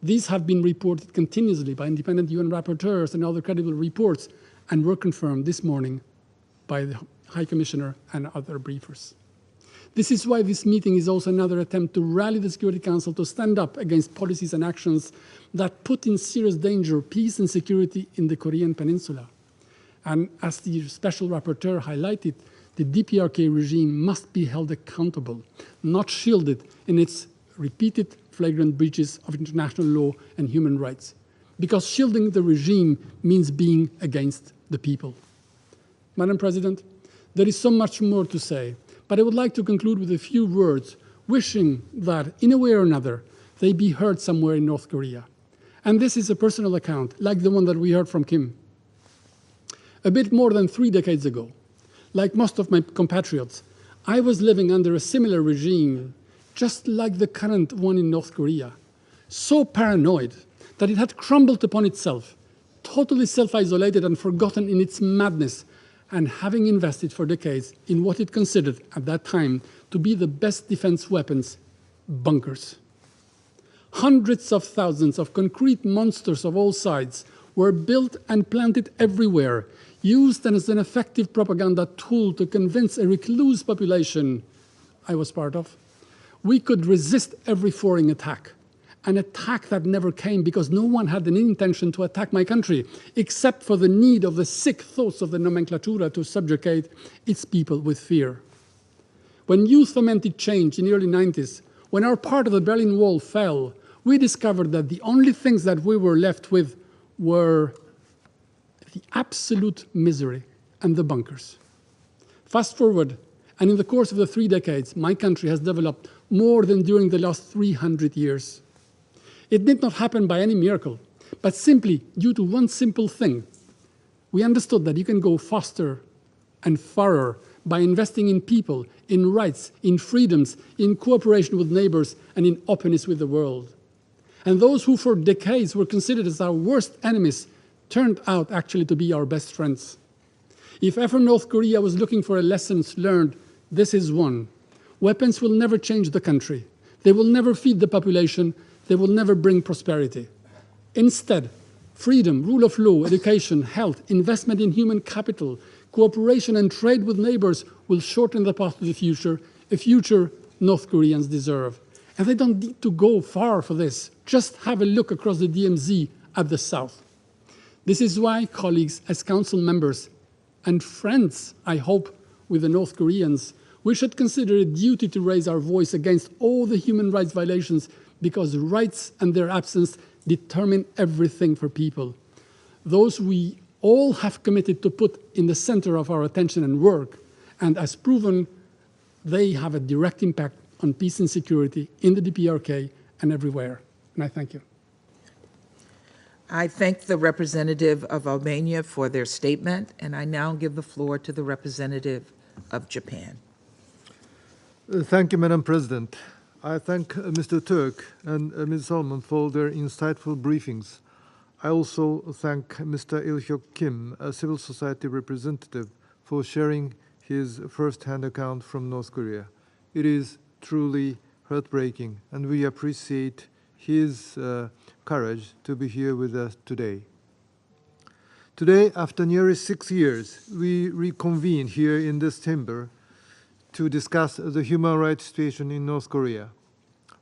These have been reported continuously by independent UN rapporteurs and other credible reports, and were confirmed this morning by the High Commissioner and other briefers. This is why this meeting is also another attempt to rally the Security Council to stand up against policies and actions that put in serious danger peace and security in the Korean Peninsula. And as the Special Rapporteur highlighted, the DPRK regime must be held accountable, not shielded in its repeated flagrant breaches of international law and human rights, because shielding the regime means being against the people. Madam President, there is so much more to say, but I would like to conclude with a few words, wishing that, in a way or another, they be heard somewhere in North Korea. And this is a personal account, like the one that we heard from Kim. A bit more than 3 decades ago, like most of my compatriots, I was living under a similar regime, just like the current one in North Korea, so paranoid that it had crumbled upon itself, totally self-isolated and forgotten in its madness, and having invested for decades in what it considered at that time to be the best defense weapons, bunkers. Hundreds of thousands of concrete monsters of all sides were built and planted everywhere, used as an effective propaganda tool to convince a recluse population I was part of we could resist every foreign attack, an attack that never came because no one had an intention to attack my country, except for the need of the sick thoughts of the nomenclatura to subjugate its people with fear. When youth fomented change in the early 90s, when our part of the Berlin Wall fell, we discovered that the only things that we were left with were the absolute misery and the bunkers. Fast forward, and in the course of the 3 decades, my country has developed more than during the last 300 years. It did not happen by any miracle, but simply due to one simple thing. We understood that you can go faster and farther by investing in people, in rights, in freedoms, in cooperation with neighbors, and in openness with the world. And those who for decades were considered as our worst enemies turned out actually to be our best friends. If ever North Korea was looking for a lessons learned, this is one. Weapons will never change the country. They will never feed the population. They will never bring prosperity. Instead, freedom, rule of law, education, health, investment in human capital, cooperation and trade with neighbors will shorten the path to the future, a future North Koreans deserve. And they don't need to go far for this. Just have a look across the DMZ at the south. This is why, colleagues, as council members and friends, I hope, with the North Koreans, we should consider a duty to raise our voice against all the human rights violations because rights and their absence determine everything for people. Those we all have committed to put in the center of our attention and work, and as proven, they have a direct impact on peace and security in the DPRK and everywhere. And I thank you. I thank the representative of Albania for their statement, and I now give the floor to the representative of Japan. Thank you, Madam President. I thank Mr. Turk and Ms. Solomon for their insightful briefings. I also thank Mr. Il-hyuk Kim, a civil society representative, for sharing his first-hand account from North Korea. It is truly heartbreaking, and we appreciate his courage to be here with us today. Today, after nearly 6 years, we reconvene here in this chamber to discuss the human rights situation in North Korea,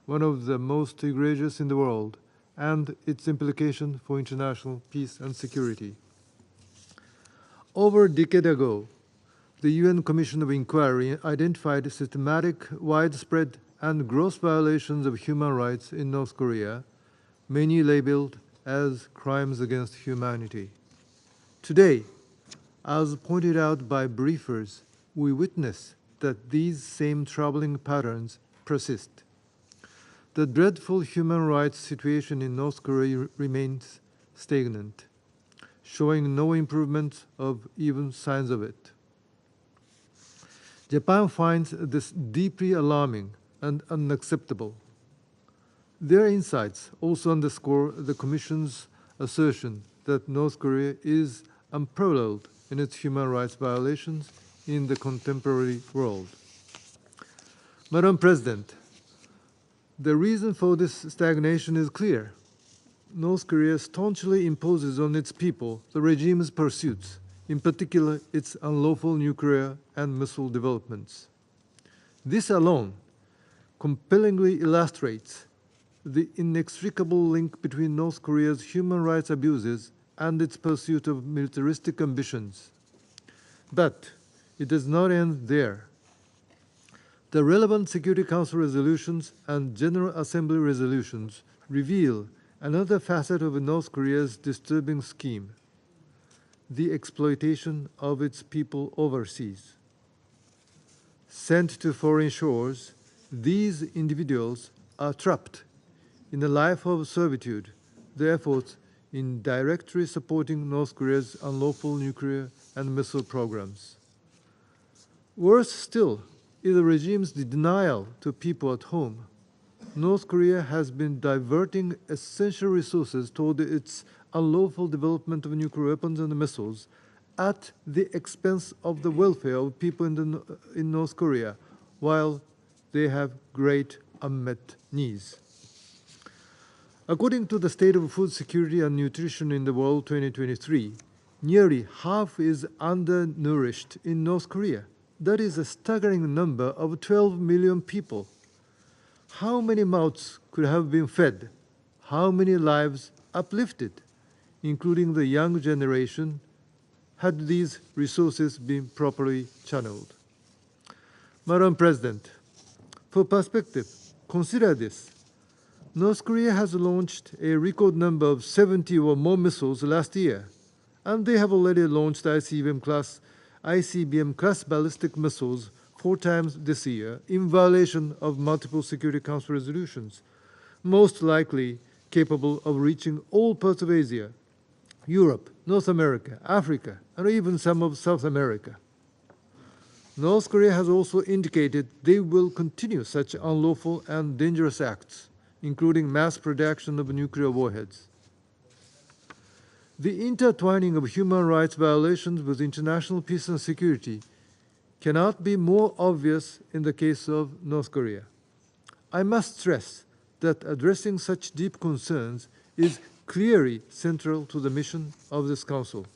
one of the most egregious in the world, and its implication for international peace and security. Over a decade ago, the UN Commission of Inquiry identified systematic, widespread, and gross violations of human rights in North Korea, many labeled as crimes against humanity. Today, as pointed out by briefers, we witness that these same troubling patterns persist. The dreadful human rights situation in North Korea remains stagnant, showing no improvement of even signs of it. Japan finds this deeply alarming and unacceptable. Their insights also underscore the Commission's assertion that North Korea is unparalleled in its human rights violations in the contemporary world. Madam President, the reason for this stagnation is clear. North Korea staunchly imposes on its people the regime's pursuits, in particular its unlawful nuclear and missile developments. This alone compellingly illustrates the inextricable link between North Korea's human rights abuses and its pursuit of militaristic ambitions. But it does not end there. The relevant Security Council resolutions and General Assembly resolutions reveal another facet of North Korea's disturbing scheme: the exploitation of its people overseas. Sent to foreign shores, these individuals are trapped in a life of servitude, their efforts in directly supporting North Korea's unlawful nuclear and missile programs. Worse still is the regime's denial to people at home. North Korea has been diverting essential resources toward its unlawful development of nuclear weapons and missiles at the expense of the welfare of people in North Korea, while they have great unmet needs. According to the State of Food Security and Nutrition in the World 2023, nearly half is undernourished in North Korea. That is a staggering number of 12 million people. How many mouths could have been fed? How many lives uplifted, including the young generation, had these resources been properly channeled? Madam President, for perspective, consider this. North Korea has launched a record number of 70 or more missiles last year, and they have already launched ICBM-class ballistic missiles 4 times this year in violation of multiple Security Council resolutions, most likely capable of reaching all parts of Asia, Europe, North America, Africa, and even some of South America. North Korea has also indicated they will continue such unlawful and dangerous acts, including mass production of nuclear warheads. The intertwining of human rights violations with international peace and security cannot be more obvious in the case of North Korea. I must stress that addressing such deep concerns is clearly central to the mission of this Council.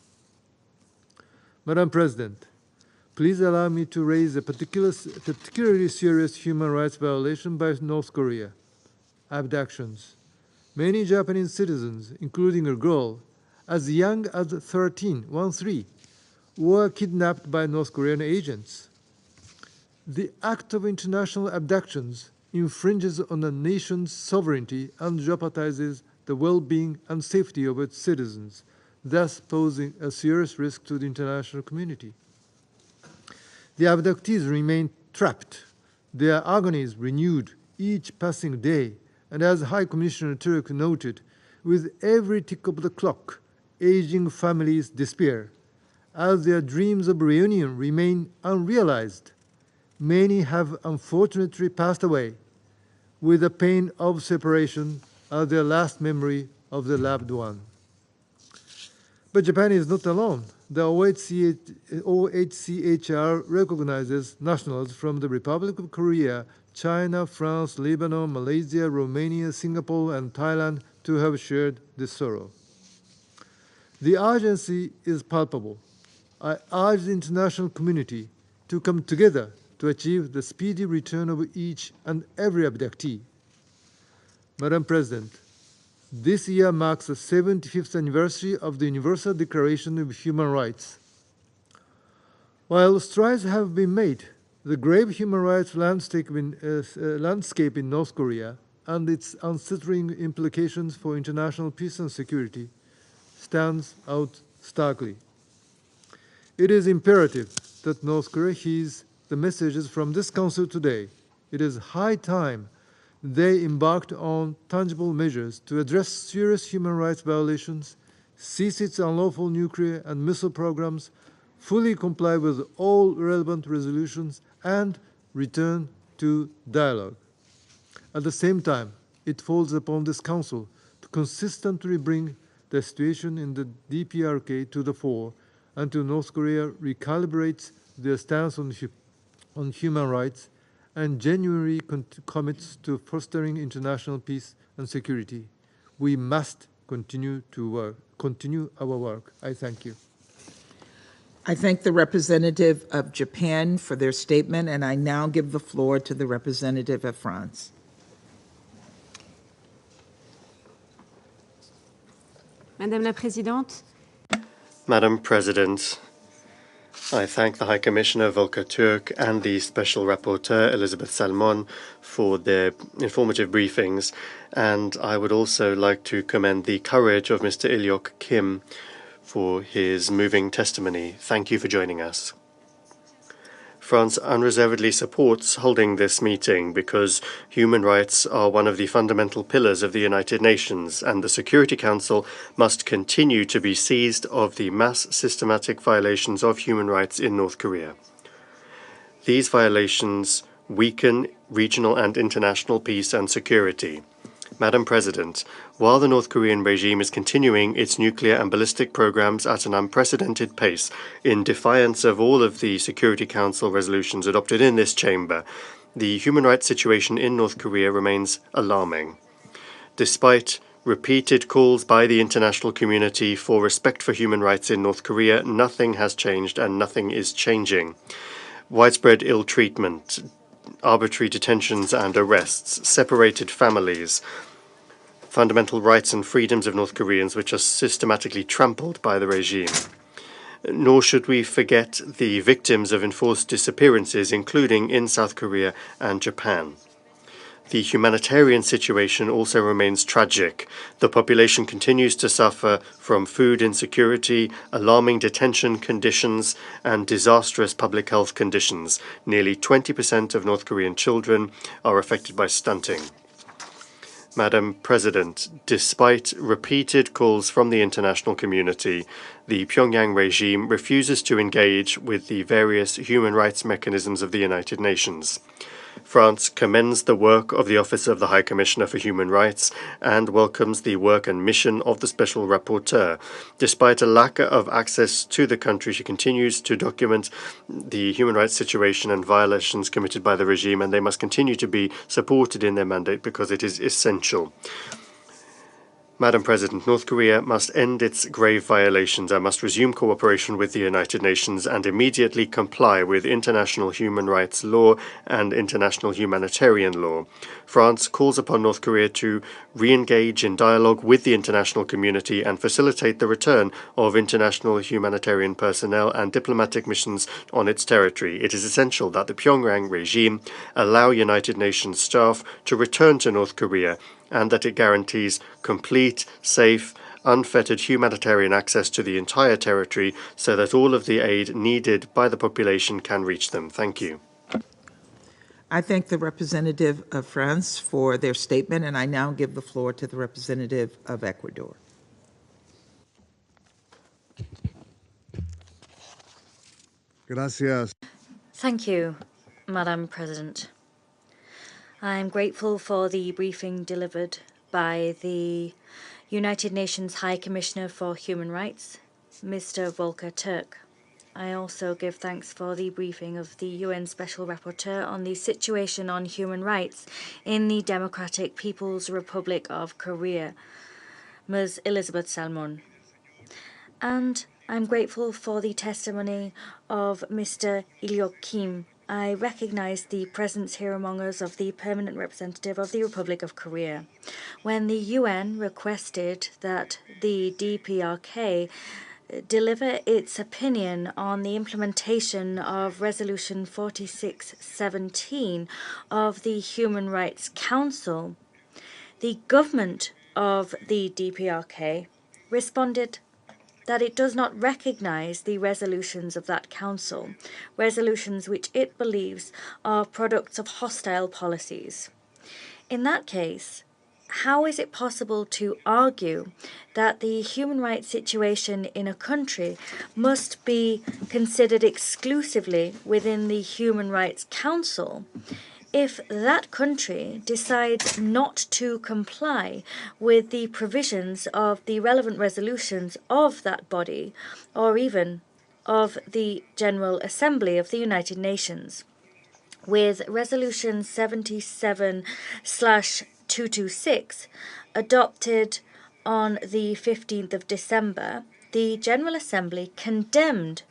Madam President, please allow me to raise a particularly serious human rights violation by North Korea: abductions. Many Japanese citizens, including a girl as young as 13, were kidnapped by North Korean agents. The act of international abductions infringes on a nation's sovereignty and jeopardizes the well-being and safety of its citizens, thus posing a serious risk to the international community. The abductees remain trapped, their agonies renewed each passing day, and as High Commissioner Turk noted, with every tick of the clock, aging families despair, as their dreams of reunion remain unrealized. Many have unfortunately passed away, with the pain of separation as their last memory of their loved one. But Japan is not alone. The OHCHR recognizes nationals from the Republic of Korea, China, France, Lebanon, Malaysia, Romania, Singapore, and Thailand to have shared this sorrow. The urgency is palpable. I urge the international community to come together to achieve the speedy return of each and every abductee. Madam President, this year marks the 75th anniversary of the Universal Declaration of Human Rights. While strides have been made, the grave human rights landscape in North Korea and its unsettling implications for international peace and security stands out starkly. It is imperative that North Korea heeds the messages from this Council today. It is high time they embarked on tangible measures to address serious human rights violations, cease its unlawful nuclear and missile programs, fully comply with all relevant resolutions, and return to dialogue. At the same time, it falls upon this Council to consistently bring the situation in the DPRK to the fore until North Korea recalibrates their stance on human rights and genuinely commits to fostering international peace and security. We must continue our work. I thank you. I thank the representative of Japan for their statement, and I now give the floor to the representative of France. Madame la Présidente. Madam President, I thank the High Commissioner Volker Türk and the Special Rapporteur Elisabeth Salmon for their informative briefings, and I would also like to commend the courage of Mr. Il-hyuk Kim for his moving testimony. Thank you for joining us. France unreservedly supports holding this meeting because human rights are one of the fundamental pillars of the United Nations, and the Security Council must continue to be seized of the mass systematic violations of human rights in North Korea. These violations weaken regional and international peace and security. Madam President, while the North Korean regime is continuing its nuclear and ballistic programs at an unprecedented pace, in defiance of all of the Security Council resolutions adopted in this chamber, The human rights situation in North Korea remains alarming. Despite repeated calls by the international community for respect for human rights in North Korea, nothing has changed and nothing is changing. Widespread ill treatment, arbitrary detentions and arrests, separated families, fundamental rights and freedoms of North Koreans which are systematically trampled by the regime. Nor should we forget the victims of enforced disappearances, including in South Korea and Japan. The humanitarian situation also remains tragic. The population continues to suffer from food insecurity, alarming detention conditions, and disastrous public health conditions. Nearly 20% of North Korean children are affected by stunting. Madam President, despite repeated calls from the international community, the Pyongyang regime refuses to engage with the various human rights mechanisms of the United Nations. France commends the work of the Office of the High Commissioner for Human Rights and welcomes the work and mission of the Special Rapporteur. Despite a lack of access to the country, she continues to document the human rights situation and violations committed by the regime, and they must continue to be supported in their mandate because it is essential. Madam President, North Korea must end its grave violations and must resume cooperation with the United Nations and immediately comply with international human rights law and international humanitarian law. France calls upon North Korea to re-engage in dialogue with the international community and facilitate the return of international humanitarian personnel and diplomatic missions on its territory. It is essential that the Pyongyang regime allow United Nations staff to return to North Korea and that it guarantees complete, safe, unfettered humanitarian access to the entire territory so that all of the aid needed by the population can reach them. Thank you. I thank the representative of France for their statement, and I now give the floor to the representative of Ecuador. Gracias. Thank you, Madam President. I am grateful for the briefing delivered by the United Nations High Commissioner for Human Rights, Mr. Volker Turk. I also give thanks for the briefing of the UN Special Rapporteur on the situation on human rights in the Democratic People's Republic of Korea, Ms. Elizabeth Salmon. And I'm grateful for the testimony of Mr. Ilyok Kim. I recognize the presence here among us of the permanent representative of the Republic of Korea. When the UN requested that the DPRK deliver its opinion on the implementation of Resolution 4617 of the Human Rights Council, the government of the DPRK responded that it does not recognize the resolutions of that council, resolutions which it believes are products of hostile policies. In that case, how is it possible to argue that the human rights situation in a country must be considered exclusively within the Human Rights Council if that country decides not to comply with the provisions of the relevant resolutions of that body, or even of the General Assembly of the United Nations? With Resolution 77/226 adopted on the 15th of December, the General Assembly condemned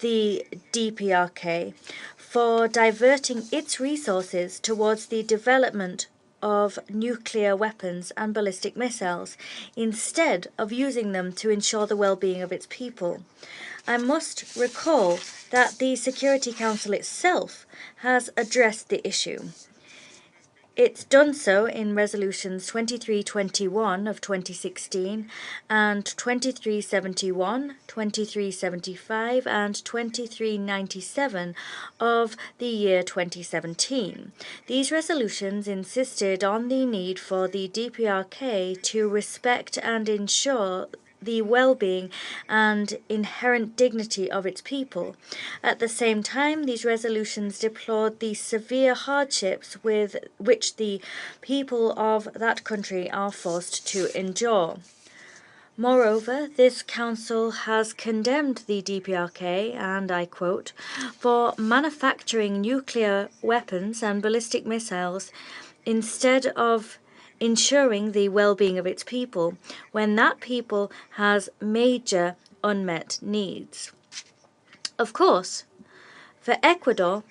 the DPRK for diverting its resources towards the development of nuclear weapons and ballistic missiles, instead of using them to ensure the well-being of its people. I must recall that the Security Council itself has addressed the issue. It's done so in resolutions 2321 of 2016 and 2371, 2375 and 2397 of the year 2017. These resolutions insisted on the need for the DPRK to respect and ensure the well-being and inherent dignity of its people. At the same time, these resolutions deplored the severe hardships with which the people of that country are forced to endure. Moreover, this council has condemned the DPRK, and I quote, for manufacturing nuclear weapons and ballistic missiles instead of ensuring the well-being of its people, when that people has major unmet needs. Of course, for Ecuador,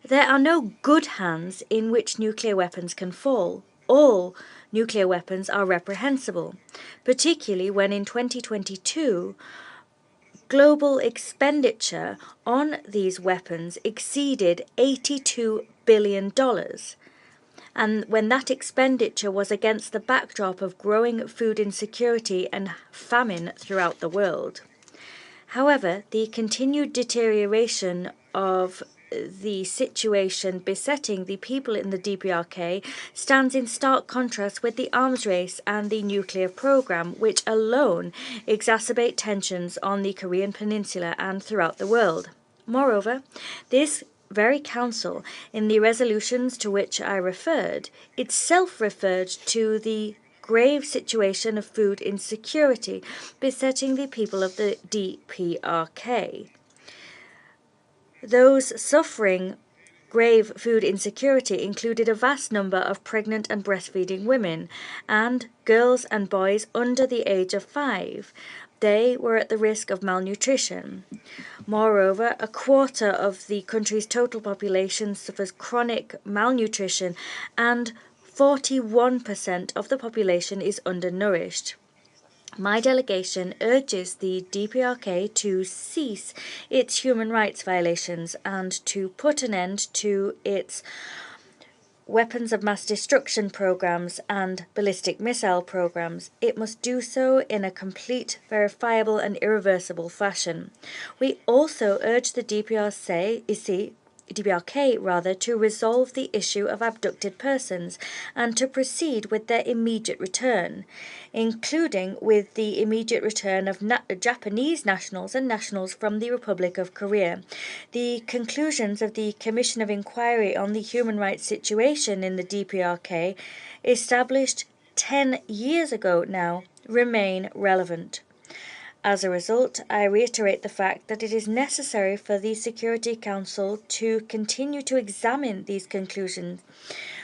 there are no good hands in which nuclear weapons can fall. All nuclear weapons are reprehensible, particularly when in 2022, global expenditure on these weapons exceeded $82 billion. And when that expenditure was against the backdrop of growing food insecurity and famine throughout the world. However, the continued deterioration of the situation besetting the people in the DPRK stands in stark contrast with the arms race and the nuclear program, which alone exacerbate tensions on the Korean Peninsula and throughout the world. Moreover, this very council, in the resolutions to which I referred, itself referred to the grave situation of food insecurity besetting the people of the DPRK. Those suffering grave food insecurity included a vast number of pregnant and breastfeeding women, and girls and boys under the age of 5. They were at the risk of malnutrition. Moreover, a quarter of the country's total population suffers chronic malnutrition, and 41% of the population is undernourished. My delegation urges the DPRK to cease its human rights violations and to put an end to its weapons of mass destruction programs and ballistic missile programs. It must do so in a complete, verifiable and irreversible fashion. We also urge the DPRK to resolve the issue of abducted persons and to proceed with their immediate return, including with the immediate return of Japanese nationals and nationals from the Republic of Korea. The conclusions of the Commission of Inquiry on the Human Rights Situation in the DPRK, established 10 years ago now, remain relevant. As a result, I reiterate the fact that it is necessary for the Security Council to continue to examine these conclusions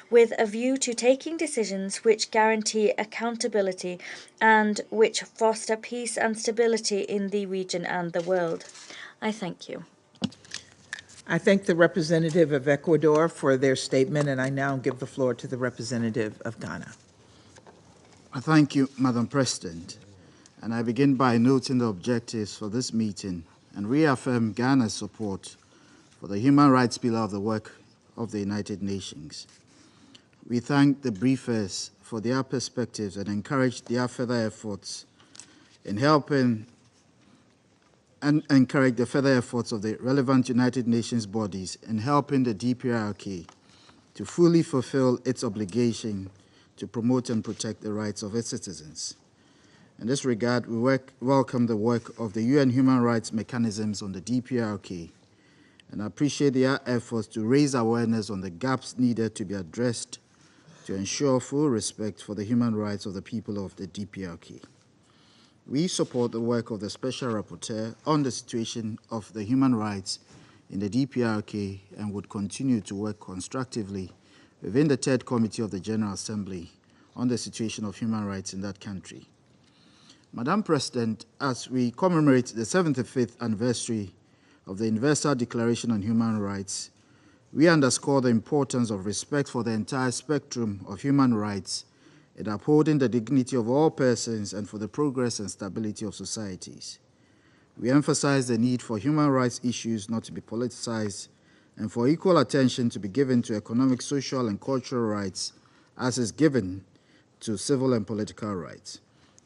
with a view to taking decisions which guarantee accountability and which foster peace and stability in the region and the world. I thank you. I thank the representative of Ecuador for their statement, and I now give the floor to the representative of Ghana. Thank you, Madam President. And I begin by noting the objectives for this meeting and reaffirm Ghana's support for the human rights pillar of the work of the United Nations. We thank the briefers for their perspectives and encourage their further efforts in helping and encourage the further efforts of the relevant United Nations bodies in helping the DPRK to fully fulfill its obligation to promote and protect the rights of its citizens. In this regard, we welcome the work of the UN Human Rights Mechanisms on the DPRK and appreciate their efforts to raise awareness on the gaps needed to be addressed to ensure full respect for the human rights of the people of the DPRK. We support the work of the Special Rapporteur on the situation of the human rights in the DPRK and would continue to work constructively within the Third Committee of the General Assembly on the situation of human rights in that country. Madam President, as we commemorate the 75th anniversary of the Universal Declaration on Human Rights, we underscore the importance of respect for the entire spectrum of human rights in upholding the dignity of all persons and for the progress and stability of societies. We emphasize the need for human rights issues not to be politicized and for equal attention to be given to economic, social, and cultural rights as is given to civil and political rights.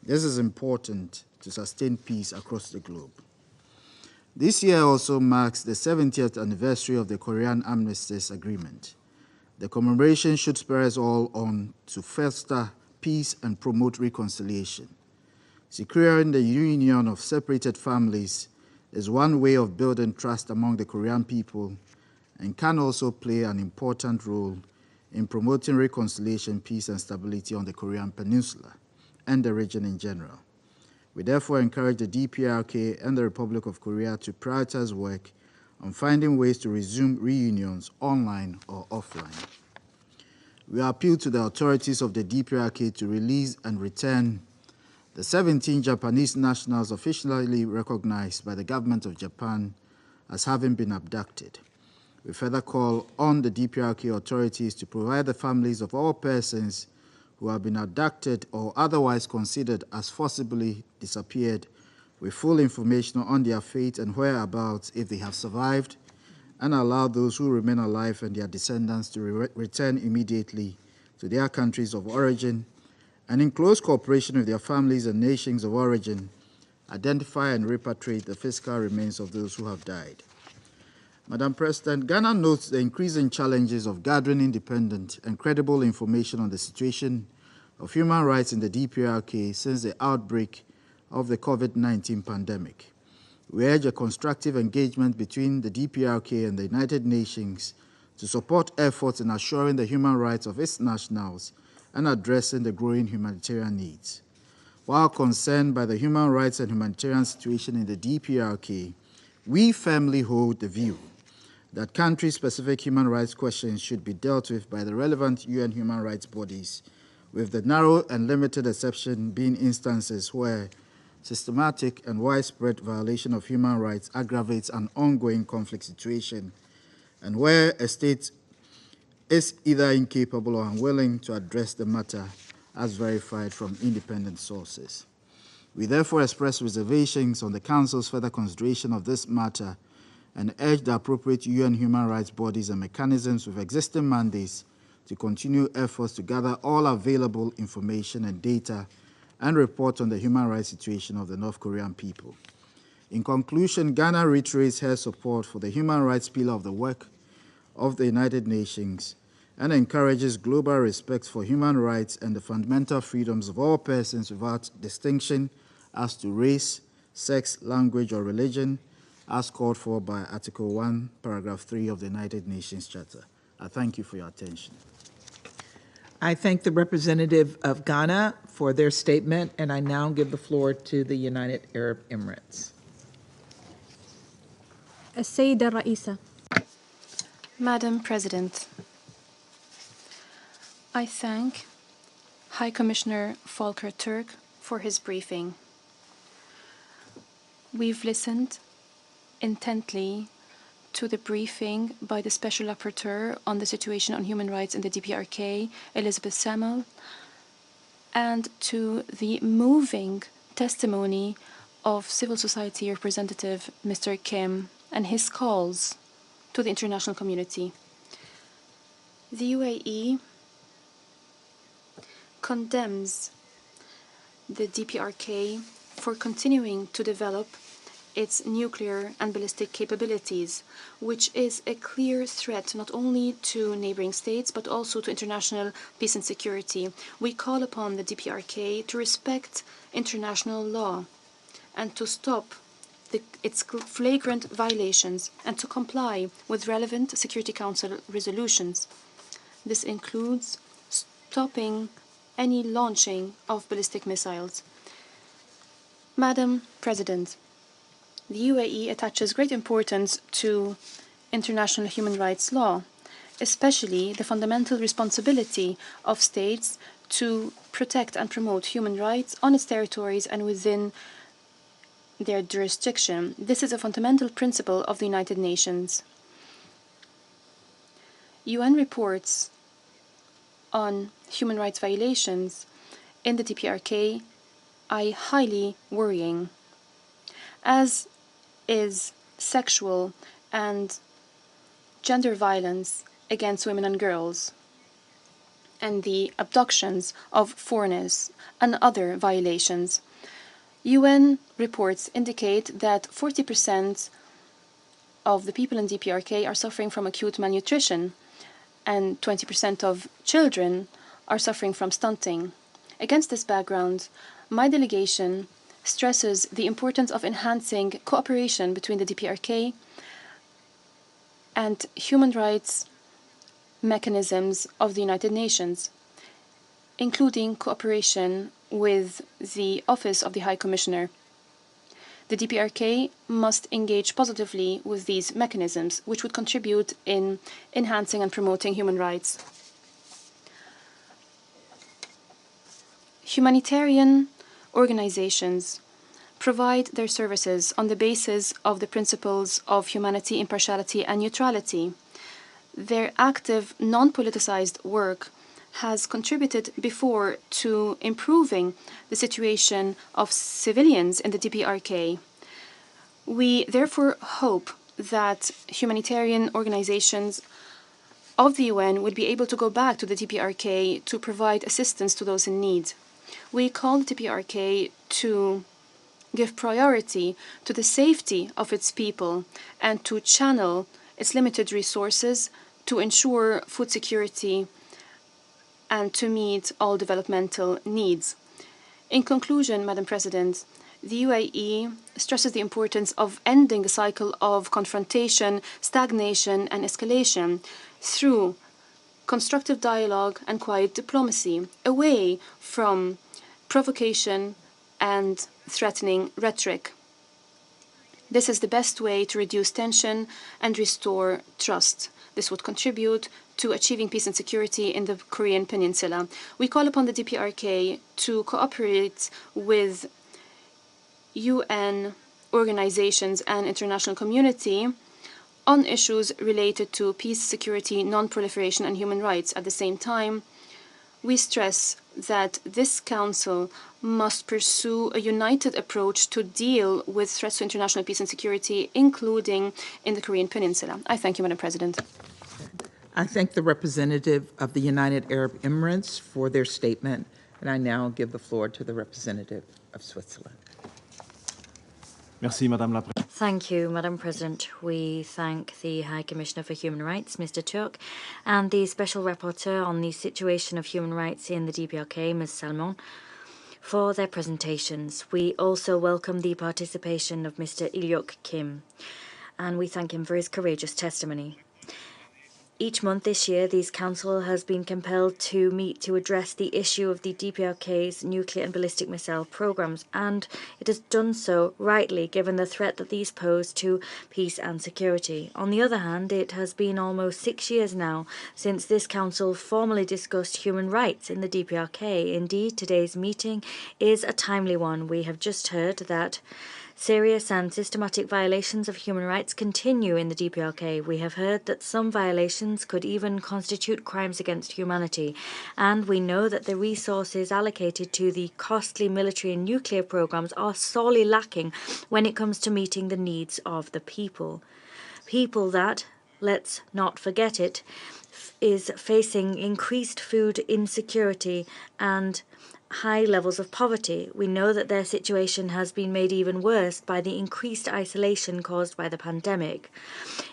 This is important to sustain peace across the globe. This year also marks the 70th anniversary of the Korean Armistice Agreement. The commemoration should spur us all on to foster peace and promote reconciliation. Securing the union of separated families is one way of building trust among the Korean people and can also play an important role in promoting reconciliation, peace, and stability on the Korean Peninsula and the region in general. We therefore encourage the DPRK and the Republic of Korea to prioritize work on finding ways to resume reunions online or offline. We appeal to the authorities of the DPRK to release and return the 17 Japanese nationals officially recognized by the government of Japan as having been abducted. We further call on the DPRK authorities to provide the families of all persons who have been abducted or otherwise considered as forcibly disappeared with full information on their fate and whereabouts if they have survived, and allow those who remain alive and their descendants to return immediately to their countries of origin, and in close cooperation with their families and nations of origin, identify and repatriate the physical remains of those who have died. Madam President, Ghana notes the increasing challenges of gathering independent and credible information on the situation of human rights in the DPRK since the outbreak of the COVID-19 pandemic. We urge a constructive engagement between the DPRK and the United Nations to support efforts in assuring the human rights of its nationals and addressing the growing humanitarian needs. While concerned by the human rights and humanitarian situation in the DPRK, we firmly hold the view that country-specific human rights questions should be dealt with by the relevant UN human rights bodies, with the narrow and limited exception being instances where systematic and widespread violation of human rights aggravates an ongoing conflict situation, and where a state is either incapable or unwilling to address the matter as verified from independent sources. We therefore express reservations on the Council's further consideration of this matter and urge the appropriate UN human rights bodies and mechanisms with existing mandates to continue efforts to gather all available information and data and report on the human rights situation of the North Korean people. In conclusion, Ghana reiterates her support for the human rights pillar of the work of the United Nations and encourages global respect for human rights and the fundamental freedoms of all persons without distinction as to race, sex, language, or religion, as called for by Article 1, Paragraph 3 of the United Nations Charter. I thank you for your attention. I thank the representative of Ghana for their statement, and I now give the floor to the United Arab Emirates. السيدة الرئيسة. Madam President, I thank High Commissioner Volker Turk for his briefing. We've listened intently to the briefing by the Special Rapporteur on the situation on human rights in the DPRK, Elizabeth Samuel, and to the moving testimony of civil society representative Mr. Kim and his calls to the international community. The UAE condemns the DPRK for continuing to develop its nuclear and ballistic capabilities, which is a clear threat not only to neighboring states but also to international peace and security. We call upon the DPRK to respect international law and to stop its flagrant violations and to comply with relevant Security Council resolutions. This includes stopping any launching of ballistic missiles. Madam President, the UAE attaches great importance to international human rights law, especially the fundamental responsibility of states to protect and promote human rights on its territories and within their jurisdiction. This is a fundamental principle of the United Nations. UN reports on human rights violations in the DPRK are highly worrying, as is sexual and gender violence against women and girls, and the abductions of foreigners and other violations. UN reports indicate that 40% of the people in DPRK are suffering from acute malnutrition, and 20% of children are suffering from stunting. Against this background, my delegation stresses the importance of enhancing cooperation between the DPRK and human rights mechanisms of the United Nations, including cooperation with the Office of the High Commissioner. The DPRK must engage positively with these mechanisms, which would contribute in enhancing and promoting human rights. Humanitarian organizations provide their services on the basis of the principles of humanity, impartiality, and neutrality. Their active, non-politicized work has contributed before to improving the situation of civilians in the DPRK. We therefore hope that humanitarian organizations of the UN would be able to go back to the DPRK to provide assistance to those in need. We call the DPRK to give priority to the safety of its people and to channel its limited resources to ensure food security and to meet all developmental needs. In conclusion, Madam President, the UAE stresses the importance of ending the cycle of confrontation, stagnation, and escalation through constructive dialogue and quiet diplomacy, away from provocation and threatening rhetoric. This is the best way to reduce tension and restore trust. This would contribute to achieving peace and security in the Korean Peninsula. We call upon the DPRK to cooperate with UN organizations and international community on issues related to peace, security, non-proliferation, and human rights. At the same time, we stress that this Council must pursue a united approach to deal with threats to international peace and security, including in the Korean Peninsula. I thank you, Madam President. I thank the representative of the United Arab Emirates for their statement, and I now give the floor to the representative of Switzerland. Merci, Madame la Thank you, Madam President. We thank the High Commissioner for Human Rights, Mr. Turk, and the Special Rapporteur on the situation of human rights in the DPRK, Ms. Salmon, for their presentations. We also welcome the participation of Mr. Ilyok Kim, and we thank him for his courageous testimony. Each month this year, this Council has been compelled to meet to address the issue of the DPRK's nuclear and ballistic missile programs, and it has done so rightly given the threat that these pose to peace and security. On the other hand, it has been almost 6 years now since this Council formally discussed human rights in the DPRK. Indeed, today's meeting is a timely one. We have just heard that serious and systematic violations of human rights continue in the DPRK. We have heard that some violations could even constitute crimes against humanity, and we know that the resources allocated to the costly military and nuclear programs are sorely lacking when it comes to meeting the needs of the people. People that, let's not forget it, is facing increased food insecurity and high levels of poverty. We know that their situation has been made even worse by the increased isolation caused by the pandemic.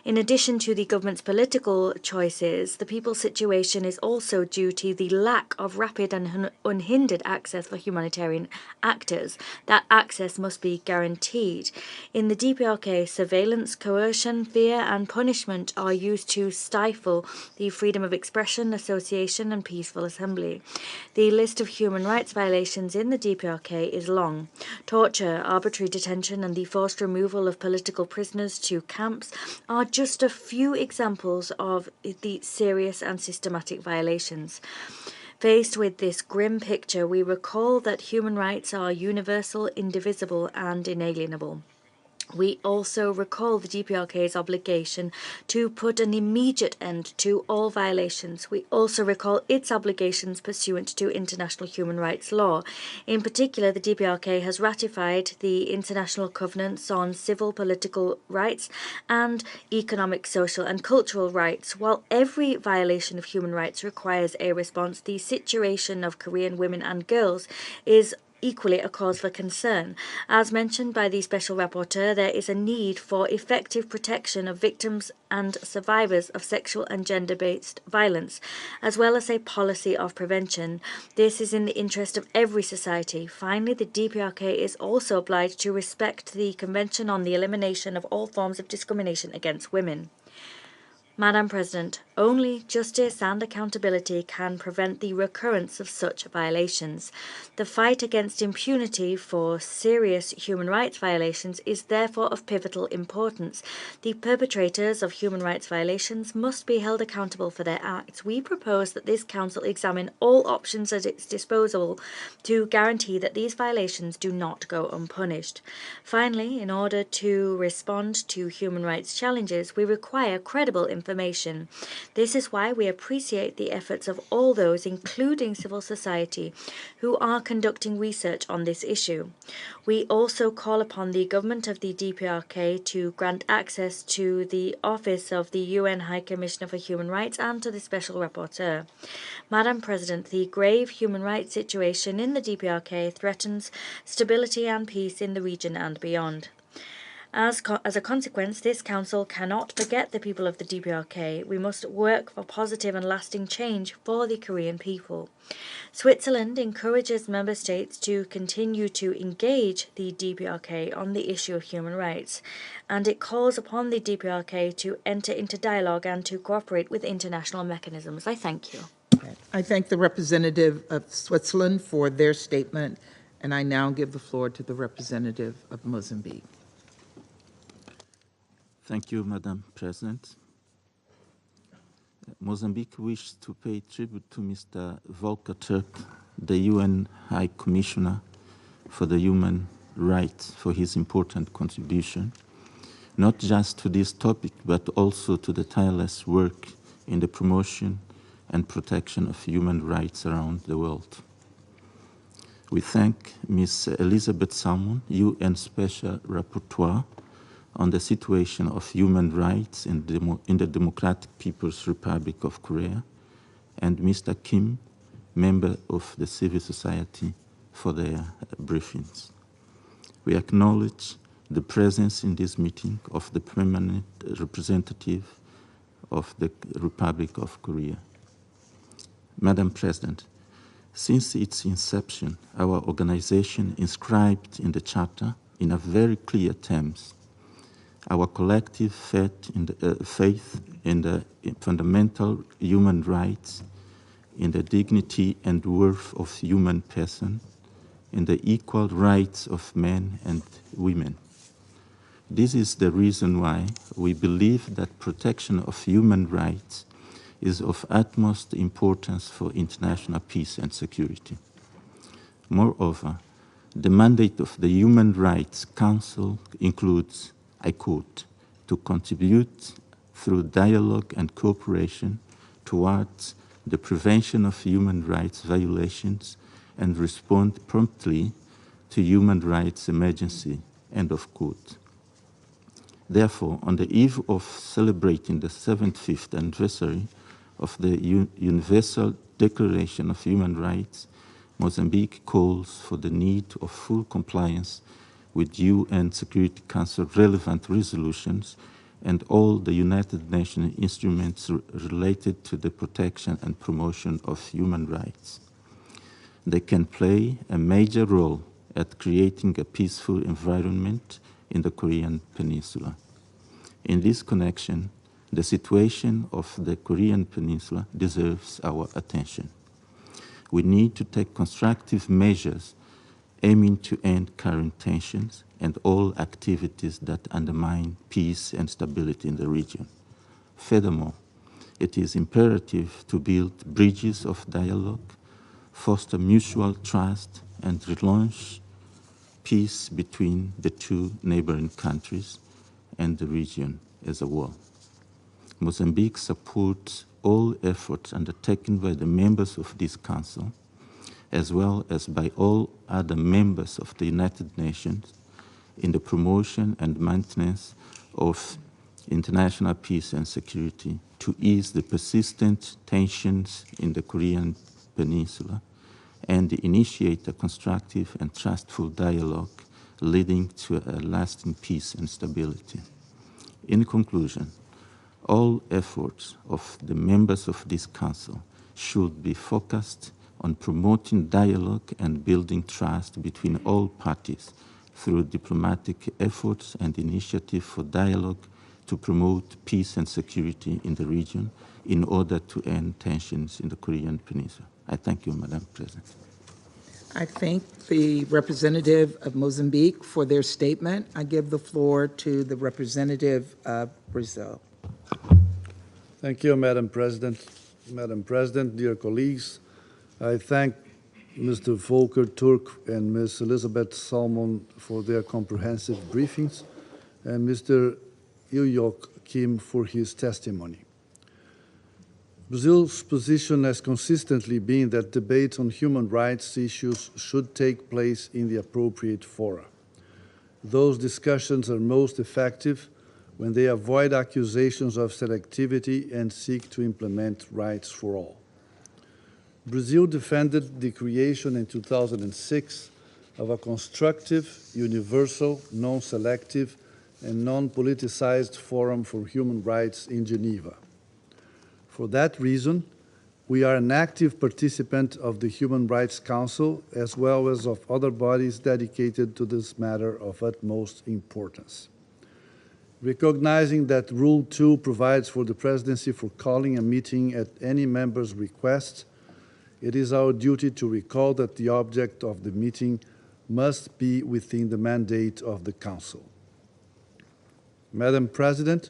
In addition to the government's political choices, the people's situation is also due to the lack of rapid and unhindered access for humanitarian actors. That access must be guaranteed. In the DPRK, surveillance, coercion, fear, and punishment are used to stifle the freedom of expression, association, and peaceful assembly. The list of human rights violations in the DPRK is long. Torture, arbitrary detention, and the forced removal of political prisoners to camps are just a few examples of the serious and systematic violations. Faced with this grim picture, we recall that human rights are universal, indivisible, and inalienable. We also recall the DPRK's obligation to put an immediate end to all violations. We also recall its obligations pursuant to international human rights law. In particular, the DPRK has ratified the International Covenants on Civil, Political Rights and Economic, Social and Cultural Rights. While every violation of human rights requires a response, the situation of Korean women and girls is equally a cause for concern. As mentioned by the Special Rapporteur, there is a need for effective protection of victims and survivors of sexual and gender-based violence, as well as a policy of prevention. This is in the interest of every society. Finally, the DPRK is also obliged to respect the Convention on the Elimination of All Forms of Discrimination against Women. Madam President, Only justice and accountability can prevent the recurrence of such violations. The fight against impunity for serious human rights violations is therefore of pivotal importance. The perpetrators of human rights violations must be held accountable for their acts. We propose that this Council examine all options at its disposal to guarantee that these violations do not go unpunished. Finally, in order to respond to human rights challenges, we require credible information. This is why we appreciate the efforts of all those, including civil society, who are conducting research on this issue. We also call upon the government of the DPRK to grant access to the Office of the UN High Commissioner for Human Rights and to the Special Rapporteur. Madam President, the grave human rights situation in the DPRK threatens stability and peace in the region and beyond. As a consequence, this Council cannot forget the people of the DPRK. We must work for positive and lasting change for the Korean people. Switzerland encourages member states to continue to engage the DPRK on the issue of human rights, and it calls upon the DPRK to enter into dialogue and to cooperate with international mechanisms. I thank you. I thank the representative of Switzerland for their statement, and I now give the floor to the representative of Mozambique. Thank you, Madam President. Mozambique wishes to pay tribute to Mr. Volker Turk, the UN High Commissioner for the Human Rights, for his important contribution, not just to this topic, but also to the tireless work in the promotion and protection of human rights around the world. We thank Ms. Elizabeth Salmon, UN Special Rapporteur on the situation of human rights in the Democratic People's Republic of Korea, and Mr. Kim, member of the civil society, for their briefings. We acknowledge the presence in this meeting of the permanent representative of the Republic of Korea. Madam President, since its inception, our organization inscribed in the Charter in a very clear terms our collective faith in the fundamental human rights, in the dignity and worth of human person, in the equal rights of men and women. This is the reason why we believe that protection of human rights is of utmost importance for international peace and security. Moreover, the mandate of the Human Rights Council includes, I quote, to contribute through dialogue and cooperation towards the prevention of human rights violations and respond promptly to human rights emergency, end of quote. Therefore, on the eve of celebrating the 75th anniversary of the Universal Declaration of Human Rights, Mozambique calls for the need of full compliance with UN Security Council relevant resolutions and all the United Nations instruments related to the protection and promotion of human rights. They can play a major role at creating a peaceful environment in the Korean Peninsula. In this connection, the situation of the Korean Peninsula deserves our attention. We need to take constructive measures aiming to end current tensions and all activities that undermine peace and stability in the region. Furthermore, it is imperative to build bridges of dialogue, foster mutual trust, and relaunch peace between the two neighboring countries and the region as a whole. Mozambique supports all efforts undertaken by the members of this Council, as well as by all other members of the United Nations in the promotion and maintenance of international peace and security to ease the persistent tensions in the Korean Peninsula and initiate a constructive and trustful dialogue leading to a lasting peace and stability. In conclusion, all efforts of the members of this Council should be focused on promoting dialogue and building trust between all parties through diplomatic efforts and initiatives for dialogue to promote peace and security in the region in order to end tensions in the Korean Peninsula. I thank you, Madam President. I thank the representative of Mozambique for their statement. I give the floor to the representative of Brazil. Thank you, Madam President. Madam President, dear colleagues, I thank Mr. Volker Turk and Ms. Elizabeth Salmon for their comprehensive briefings, and Mr. Il-yok Kim for his testimony. Brazil's position has consistently been that debates on human rights issues should take place in the appropriate fora. Those discussions are most effective when they avoid accusations of selectivity and seek to implement rights for all. Brazil defended the creation in 2006 of a constructive, universal, non-selective, and non-politicized forum for human rights in Geneva. For that reason, we are an active participant of the Human Rights Council as well as of other bodies dedicated to this matter of utmost importance. Recognizing that Rule 2 provides for the Presidency for calling a meeting at any member's request, it is our duty to recall that the object of the meeting must be within the mandate of the Council. Madam President,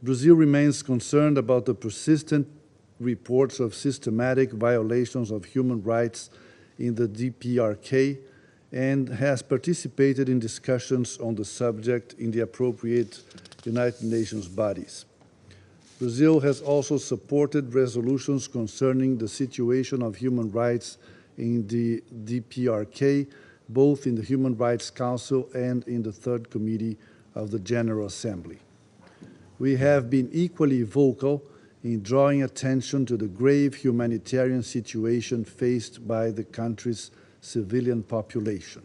Brazil remains concerned about the persistent reports of systematic violations of human rights in the DPRK and has participated in discussions on the subject in the appropriate United Nations bodies. Brazil has also supported resolutions concerning the situation of human rights in the DPRK, both in the Human Rights Council and in the Third Committee of the General Assembly. We have been equally vocal in drawing attention to the grave humanitarian situation faced by the country's civilian population.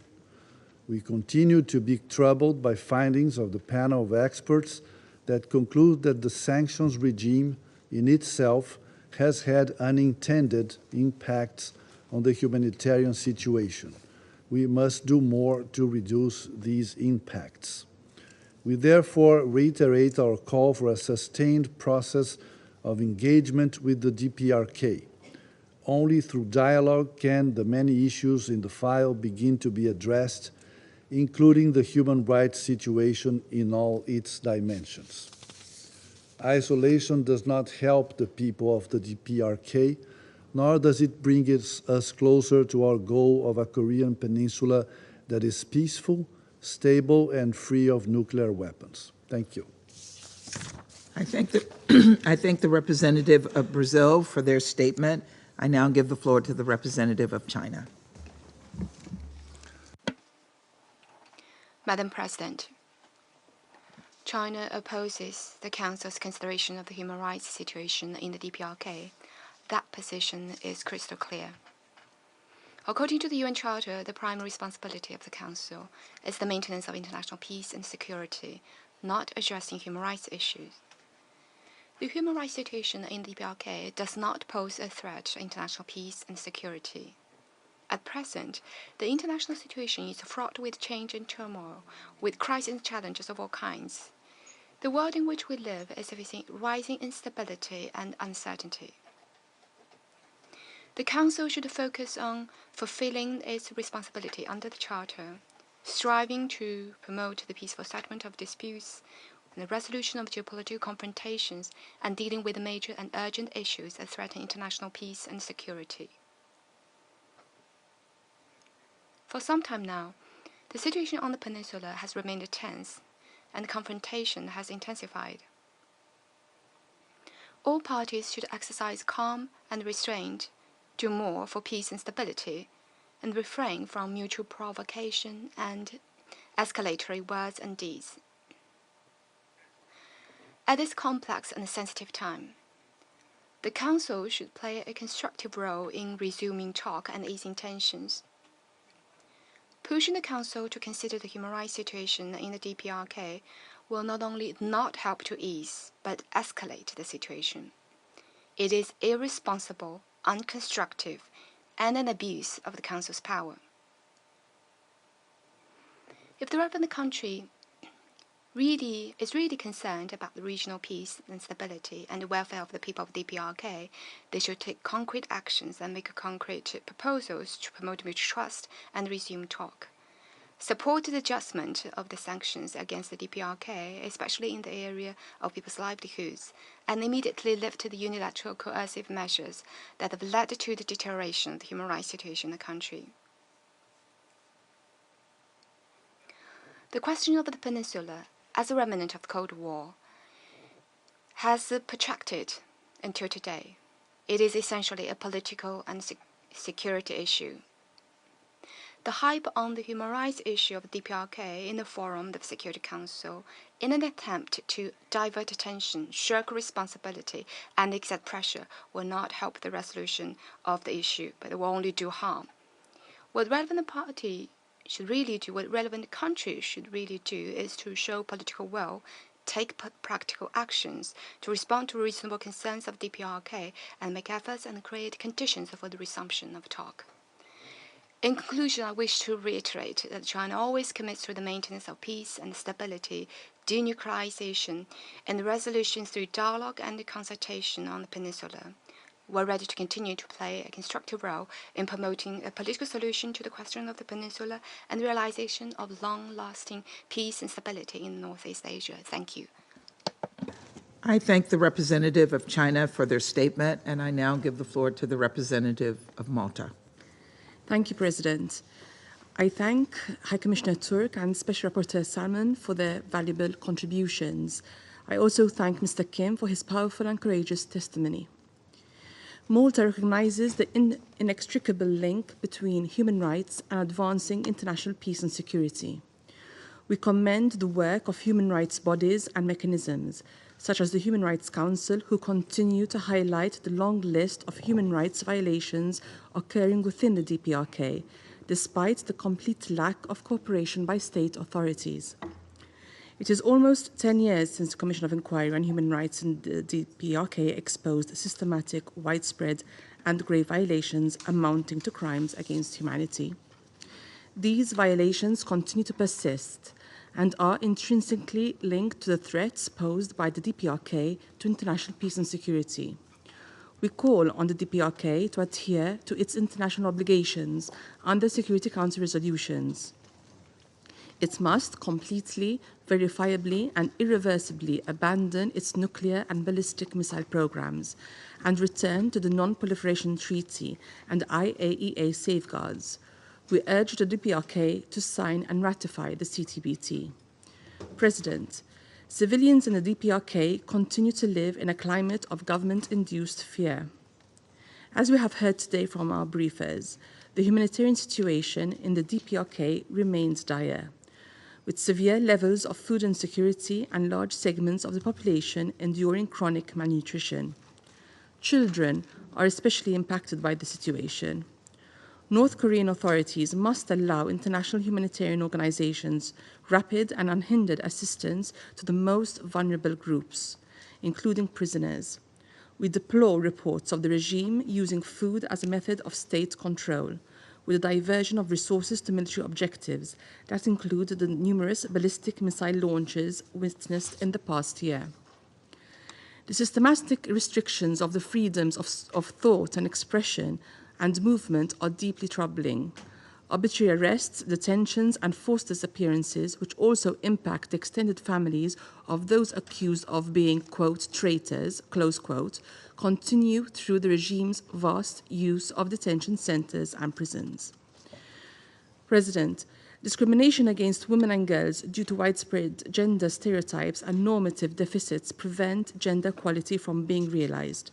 We continue to be troubled by findings of the panel of experts that conclude that the sanctions regime in itself has had unintended impacts on the humanitarian situation. We must do more to reduce these impacts. We therefore reiterate our call for a sustained process of engagement with the DPRK. Only through dialogue can the many issues in the file begin to be addressed, including the human rights situation in all its dimensions. Isolation does not help the people of the DPRK, nor does it bring us closer to our goal of a Korean peninsula that is peaceful, stable, and free of nuclear weapons. Thank you. I thank the representative of Brazil for their statement. I now give the floor to the representative of China. Madam President, China opposes the Council's consideration of the human rights situation in the DPRK. That position is crystal clear. According to the UN Charter, the primary responsibility of the Council is the maintenance of international peace and security, not addressing human rights issues. The human rights situation in the DPRK does not pose a threat to international peace and security. At present, the international situation is fraught with change and turmoil, with crises and challenges of all kinds. The world in which we live is facing rising instability and uncertainty. The Council should focus on fulfilling its responsibility under the Charter, striving to promote the peaceful settlement of disputes and the resolution of geopolitical confrontations and dealing with major and urgent issues that threaten international peace and security. For some time now, the situation on the peninsula has remained tense and confrontation has intensified. All parties should exercise calm and restraint, do more for peace and stability, and refrain from mutual provocation and escalatory words and deeds. At this complex and sensitive time, the Council should play a constructive role in resuming talk and easing tensions. Pushing the Council to consider the human rights situation in the DPRK will not only not help to ease, but escalate the situation. It is irresponsible, unconstructive, and an abuse of the Council's power. If the relevant country is really concerned about the regional peace and stability and the welfare of the people of DPRK, they should take concrete actions and make concrete proposals to promote mutual trust and resume talk. Support the adjustment of the sanctions against the DPRK, especially in the area of people's livelihoods, and immediately lift the unilateral coercive measures that have led to the deterioration of the human rights situation in the country. The question of the peninsula, as a remnant of the Cold War, has protracted until today. It is essentially a political and security issue. The hype on the human rights issue of the DPRK in the forum of the Security Council, in an attempt to divert attention, shirk responsibility, and exert pressure, will not help the resolution of the issue, but it will only do harm. What relevant party should really do, what relevant countries should really do, is to show political will, take practical actions to respond to reasonable concerns of DPRK, and make efforts and create conditions for the resumption of talk. In conclusion, I wish to reiterate that China always commits to the maintenance of peace and stability, denuclearization, and resolution through dialogue and consultation on the peninsula. We're ready to continue to play a constructive role in promoting a political solution to the question of the peninsula and the realization of long-lasting peace and stability in Northeast Asia. Thank you. I thank the representative of China for their statement, and I now give the floor to the representative of Malta. Thank you, President. I thank High Commissioner Turk and Special Rapporteur Salmon for their valuable contributions. I also thank Mr. Kim for his powerful and courageous testimony. Malta recognizes the inextricable link between human rights and advancing international peace and security. We commend the work of human rights bodies and mechanisms, such as the Human Rights Council, who continue to highlight the long list of human rights violations occurring within the DPRK, despite the complete lack of cooperation by state authorities. It is almost 10 years since the Commission of Inquiry on Human Rights in the DPRK exposed systematic, widespread, and grave violations amounting to crimes against humanity. These violations continue to persist and are intrinsically linked to the threats posed by the DPRK to international peace and security. We call on the DPRK to adhere to its international obligations under Security Council resolutions. It must completely, verifiably, and irreversibly abandon its nuclear and ballistic missile programs and return to the Non-Proliferation Treaty and IAEA safeguards. We urge the DPRK to sign and ratify the CTBT. President, civilians in the DPRK continue to live in a climate of government-induced fear. As we have heard today from our briefers, the humanitarian situation in the DPRK remains dire, with severe levels of food insecurity and large segments of the population enduring chronic malnutrition. Children are especially impacted by the situation. North Korean authorities must allow international humanitarian organizations rapid and unhindered assistance to the most vulnerable groups, including prisoners. We deplore reports of the regime using food as a method of state control, with a diversion of resources to military objectives that include the numerous ballistic missile launches witnessed in the past year. The systematic restrictions of the freedoms of thought and expression and movement are deeply troubling. Arbitrary arrests, detentions, and forced disappearances, which also impact the extended families of those accused of being, quote, traitors, close quote, continue through the regime's vast use of detention centers and prisons. President, discrimination against women and girls due to widespread gender stereotypes and normative deficits prevent gender equality from being realized.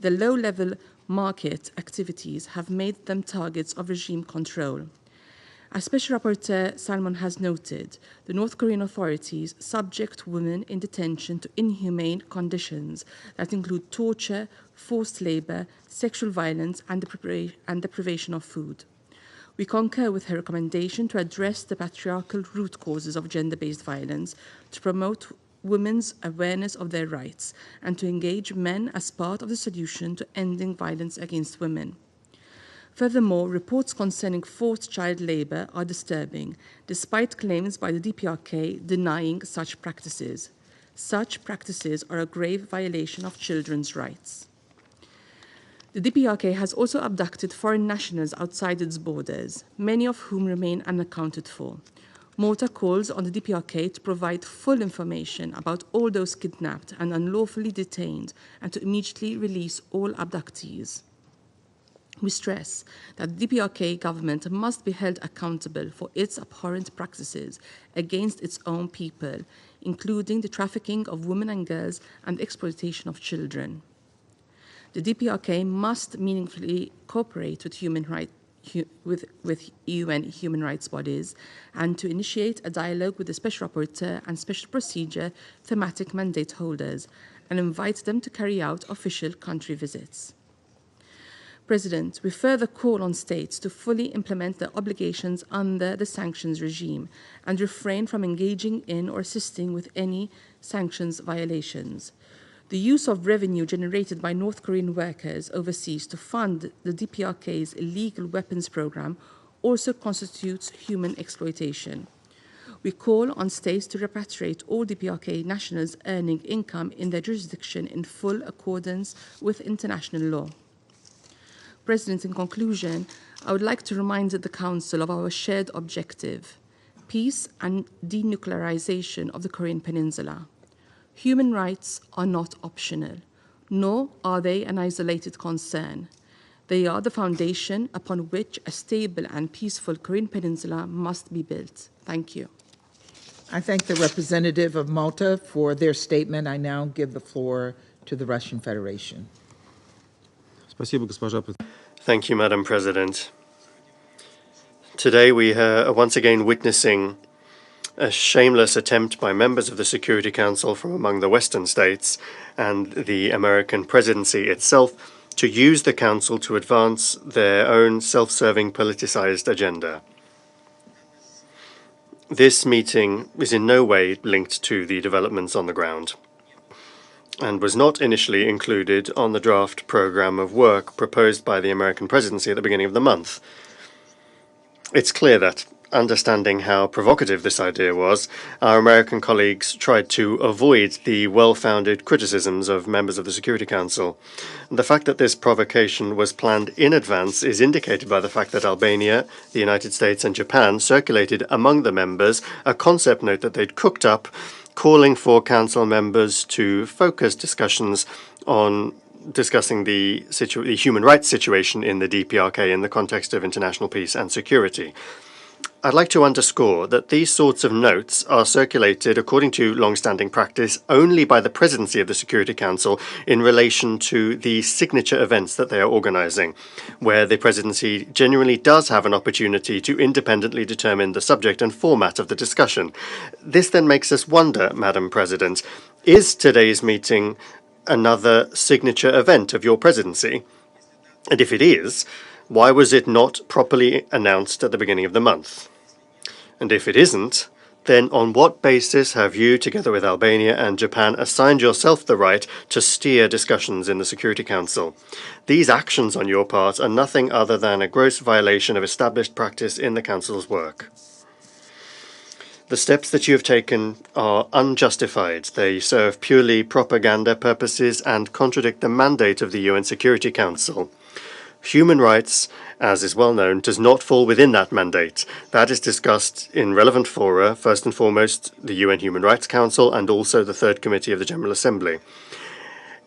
The low-level market activities have made them targets of regime control. As Special Rapporteur Salmon has noted, the North Korean authorities subject women in detention to inhumane conditions that include torture, forced labor, sexual violence, and the privation of food. We concur with her recommendation to address the patriarchal root causes of gender-based violence, to promote women's awareness of their rights, and to engage men as part of the solution to ending violence against women. Furthermore, reports concerning forced child labour are disturbing, despite claims by the DPRK denying such practices. Such practices are a grave violation of children's rights. The DPRK has also abducted foreign nationals outside its borders, many of whom remain unaccounted for. Malta calls on the DPRK to provide full information about all those kidnapped and unlawfully detained and to immediately release all abductees. We stress that the DPRK government must be held accountable for its abhorrent practices against its own people, including the trafficking of women and girls and the exploitation of children. The DPRK must meaningfully cooperate with UN human rights bodies and to initiate a dialogue with the Special Rapporteur and Special Procedure thematic mandate holders and invite them to carry out official country visits. President, we further call on states to fully implement their obligations under the sanctions regime and refrain from engaging in or assisting with any sanctions violations. The use of revenue generated by North Korean workers overseas to fund the DPRK's illegal weapons program also constitutes human exploitation. We call on states to repatriate all DPRK nationals earning income in their jurisdiction in full accordance with international law. President, in conclusion, I would like to remind the Council of our shared objective, peace and denuclearization of the Korean Peninsula. Human rights are not optional, nor are they an isolated concern. They are the foundation upon which a stable and peaceful Korean Peninsula must be built. Thank you. I thank the representative of Malta for their statement. I now give the floor to the Russian Federation. Thank you, Madam President. Today we are once again witnessing a shameless attempt by members of the Security Council from among the Western states and the American presidency itself to use the Council to advance their own self-serving politicized agenda. This meeting is in no way linked to the developments on the ground and was not initially included on the draft program of work proposed by the American presidency at the beginning of the month. It's clear that, understanding how provocative this idea was, our American colleagues tried to avoid the well-founded criticisms of members of the Security Council. The fact that this provocation was planned in advance is indicated by the fact that Albania, the United States and Japan circulated among the members a concept note that they'd cooked up calling for Council members to focus discussions on discussing the human rights situation in the DPRK in the context of international peace and security. I'd like to underscore that these sorts of notes are circulated according to long-standing practice only by the presidency of the Security Council in relation to the signature events that they are organizing, where the presidency genuinely does have an opportunity to independently determine the subject and format of the discussion. This then makes us wonder, Madam President, is today's meeting another signature event of your presidency? And if it is, why was it not properly announced at the beginning of the month? And if it isn't, then on what basis have you, together with Albania and Japan, assigned yourself the right to steer discussions in the Security Council? These actions on your part are nothing other than a gross violation of established practice in the Council's work. The steps that you have taken are unjustified. They serve purely propaganda purposes and contradict the mandate of the UN Security Council. Human rights, as is well known, does not fall within that mandate. That is discussed in relevant fora, first and foremost the UN Human Rights Council and also the Third Committee of the General Assembly.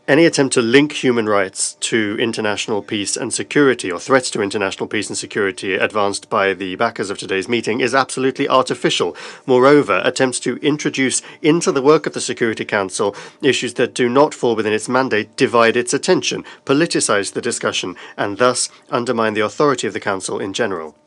Any attempt to link human rights to international peace and security, or threats to international peace and security advanced by the backers of today's meeting, is absolutely artificial. Moreover, attempts to introduce into the work of the Security Council issues that do not fall within its mandate divide its attention, politicize the discussion, and thus undermine the authority of the Council in general.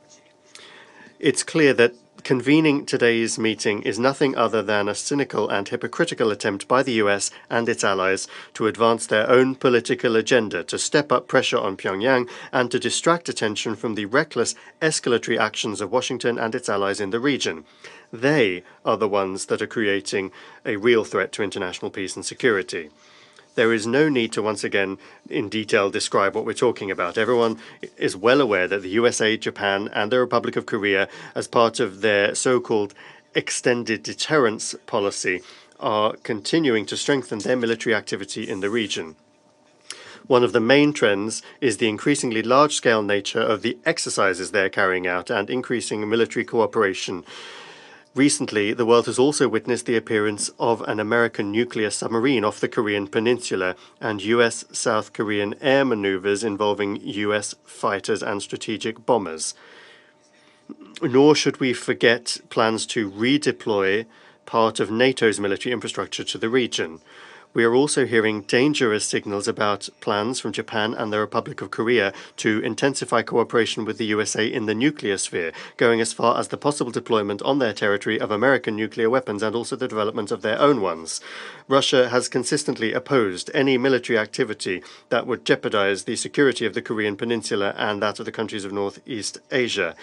It's clear that convening today's meeting is nothing other than a cynical and hypocritical attempt by the US and its allies to advance their own political agenda, to step up pressure on Pyongyang, and to distract attention from the reckless escalatory actions of Washington and its allies in the region. They are the ones that are creating a real threat to international peace and security. There is no need to once again in detail describe what we're talking about. Everyone is well aware that the USA, Japan, and the Republic of Korea, as part of their so-called extended deterrence policy, are continuing to strengthen their military activity in the region. One of the main trends is the increasingly large-scale nature of the exercises they're carrying out and increasing military cooperation. Recently, the world has also witnessed the appearance of an American nuclear submarine off the Korean peninsula and US-South Korean air maneuvers involving US fighters and strategic bombers. Nor should we forget plans to redeploy part of NATO's military infrastructure to the region. We are also hearing dangerous signals about plans from Japan and the Republic of Korea to intensify cooperation with the USA in the nuclear sphere, going as far as the possible deployment on their territory of American nuclear weapons and also the development of their own ones. Russia has consistently opposed any military activity that would jeopardize the security of the Korean peninsula and that of the countries of Northeast Asia.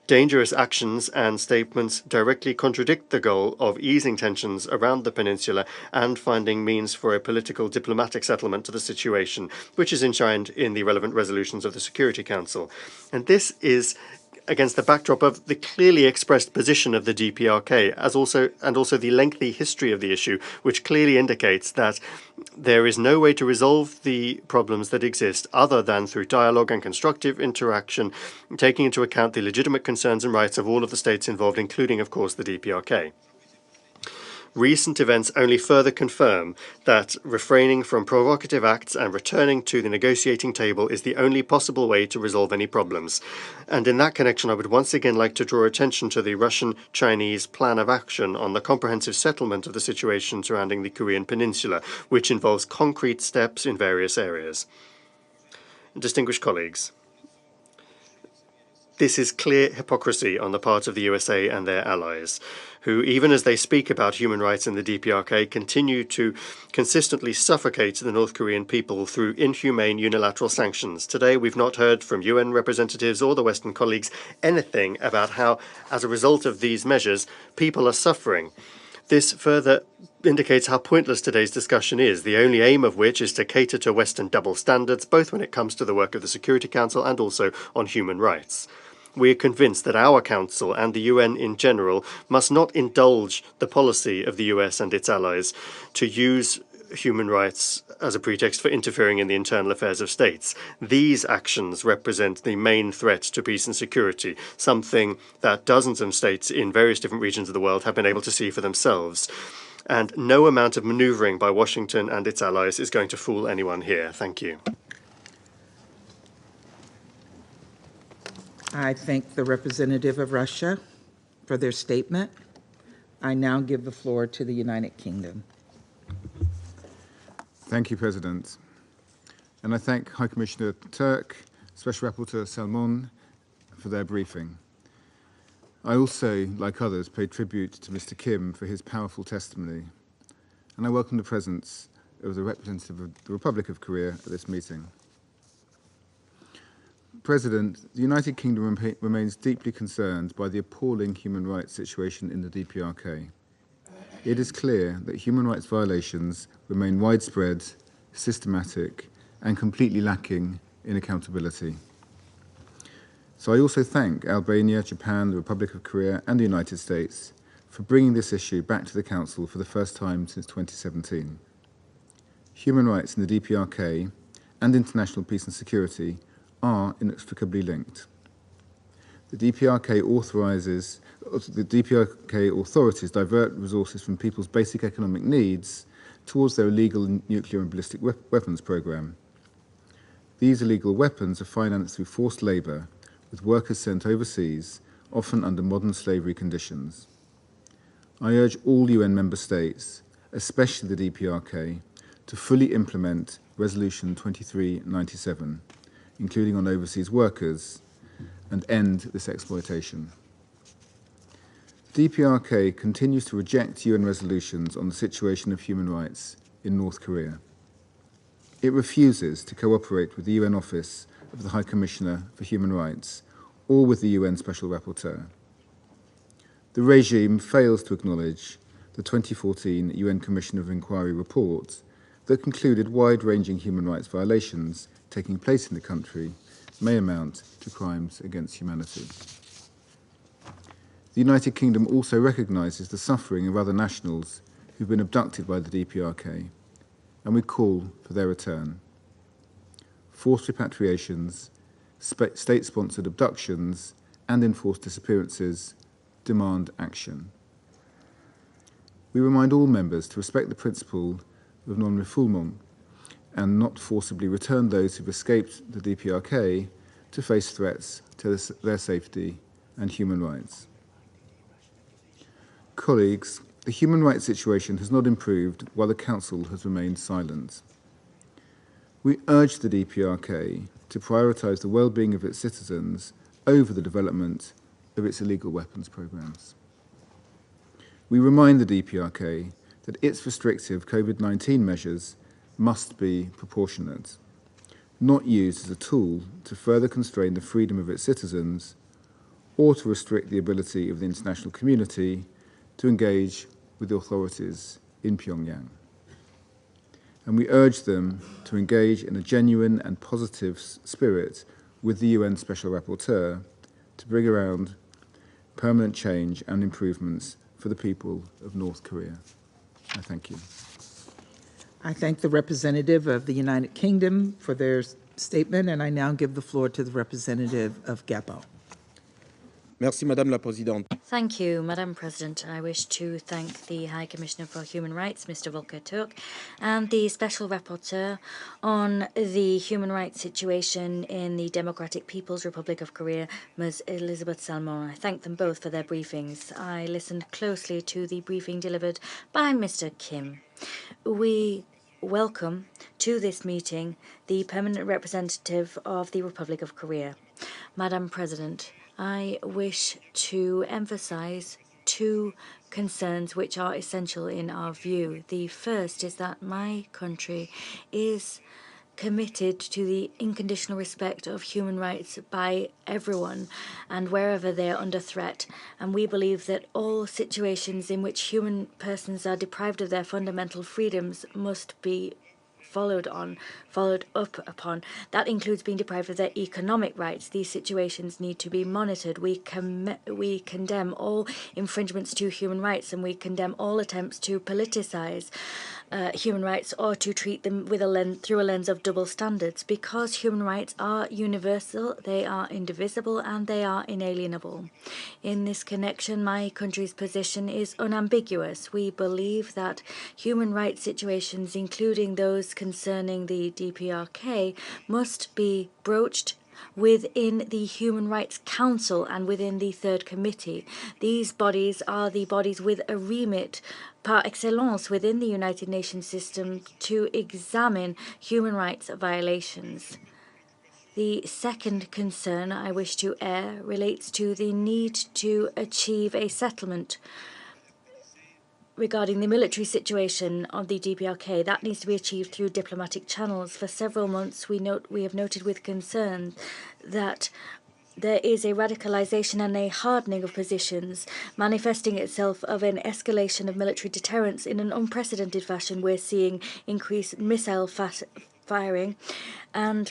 Dangerous actions and statements directly contradict the goal of easing tensions around the peninsula and finding means for a political diplomatic settlement to the situation, which is enshrined in the relevant resolutions of the Security Council. And this is against the backdrop of the clearly expressed position of the DPRK, and also the lengthy history of the issue, which clearly indicates that there is no way to resolve the problems that exist other than through dialogue and constructive interaction, taking into account the legitimate concerns and rights of all of the states involved, including, of course, the DPRK. Recent events only further confirm that refraining from provocative acts and returning to the negotiating table is the only possible way to resolve any problems. And in that connection, I would once again like to draw attention to the Russian-Chinese plan of action on the comprehensive settlement of the situation surrounding the Korean peninsula, which involves concrete steps in various areas. Distinguished colleagues, this is clear hypocrisy on the part of the USA and their allies, who, even as they speak about human rights in the DPRK, continue to consistently suffocate the North Korean people through inhumane unilateral sanctions. Today, we've not heard from UN representatives or the Western colleagues anything about how, as a result of these measures, people are suffering. This further indicates how pointless today's discussion is, the only aim of which is to cater to Western double standards, both when it comes to the work of the Security Council and also on human rights. We are convinced that our Council and the UN in general must not indulge the policy of the US and its allies to use human rights as a pretext for interfering in the internal affairs of states. These actions represent the main threat to peace and security, something that dozens of states in various different regions of the world have been able to see for themselves. And no amount of maneuvering by Washington and its allies is going to fool anyone here. Thank you. I thank the representative of Russia for their statement. I now give the floor to the United Kingdom. Thank you, President. And I thank High Commissioner Turk, Special Rapporteur Salmon for their briefing. I also, like others, pay tribute to Mr. Kim for his powerful testimony. And I welcome the presence of the representative of the Republic of Korea at this meeting. President, the United Kingdom remains deeply concerned by the appalling human rights situation in the DPRK. It is clear that human rights violations remain widespread, systematic, and completely lacking in accountability. So I also thank Albania, Japan, the Republic of Korea, and the United States for bringing this issue back to the Council for the first time since 2017. Human rights in the DPRK and international peace and security are inextricably linked. The DPRK authorities divert resources from people's basic economic needs towards their illegal nuclear and ballistic weapons program. These illegal weapons are financed through forced labor, with workers sent overseas, often under modern slavery conditions. I urge all UN member states, especially the DPRK, to fully implement Resolution 2397, including on overseas workers, and end this exploitation. The DPRK continues to reject UN resolutions on the situation of human rights in North Korea. It refuses to cooperate with the UN Office of the High Commissioner for Human Rights or with the UN Special Rapporteur. The regime fails to acknowledge the 2014 UN Commission of Inquiry report that concluded wide-ranging human rights violations taking place in the country may amount to crimes against humanity. The United Kingdom also recognises the suffering of other nationals who've been abducted by the DPRK, and we call for their return. Forced repatriations, state-sponsored abductions, and enforced disappearances demand action. We remind all members to respect the principle of non-refoulement and not forcibly return those who've escaped the DPRK to face threats to their safety and human rights. Colleagues, the human rights situation has not improved while the Council has remained silent. We urge the DPRK to prioritise the well-being of its citizens over the development of its illegal weapons programmes. We remind the DPRK that its restrictive COVID-19 measures must be proportionate, not used as a tool to further constrain the freedom of its citizens or to restrict the ability of the international community to engage with the authorities in Pyongyang. And we urge them to engage in a genuine and positive spirit with the UN Special Rapporteur to bring around permanent change and improvements for the people of North Korea. I thank you. I thank the representative of the United Kingdom for their statement, and I now give the floor to the representative of Gabon. Merci, Madame la Présidente. Thank you, Madam President. I wish to thank the High Commissioner for Human Rights, Mr. Volker Turk, and the Special Rapporteur on the human rights situation in the Democratic People's Republic of Korea, Ms. Elizabeth Salmon. I thank them both for their briefings. I listened closely to the briefing delivered by Mr. Kim. We welcome to this meeting the permanent representative of the Republic of Korea. Madam President, I wish to emphasize two concerns which are essential in our view. The first is that my country is committed to the unconditional respect of human rights by everyone and wherever they are under threat. And we believe that all situations in which human persons are deprived of their fundamental freedoms must be followed up upon. That includes being deprived of their economic rights. These situations need to be monitored. We condemn all infringements to human rights, and we condemn all attempts to politicize human rights or to treat them with through a lens of double standards. Because human rights are universal, they are indivisible, and they are inalienable. In this connection, my country's position is unambiguous. We believe that human rights situations, including those concerning the DPRK, must be broached within the Human Rights Council and within the Third Committee. These bodies are the bodies with a remit par excellence within the United Nations system to examine human rights violations. The second concern I wish to air relates to the need to achieve a settlement regarding the military situation of the DPRK. That needs to be achieved through diplomatic channels. For several months, we have noted with concern that there is a radicalization and a hardening of positions, manifesting itself of an escalation of military deterrence in an unprecedented fashion. We're seeing increased missile firing, and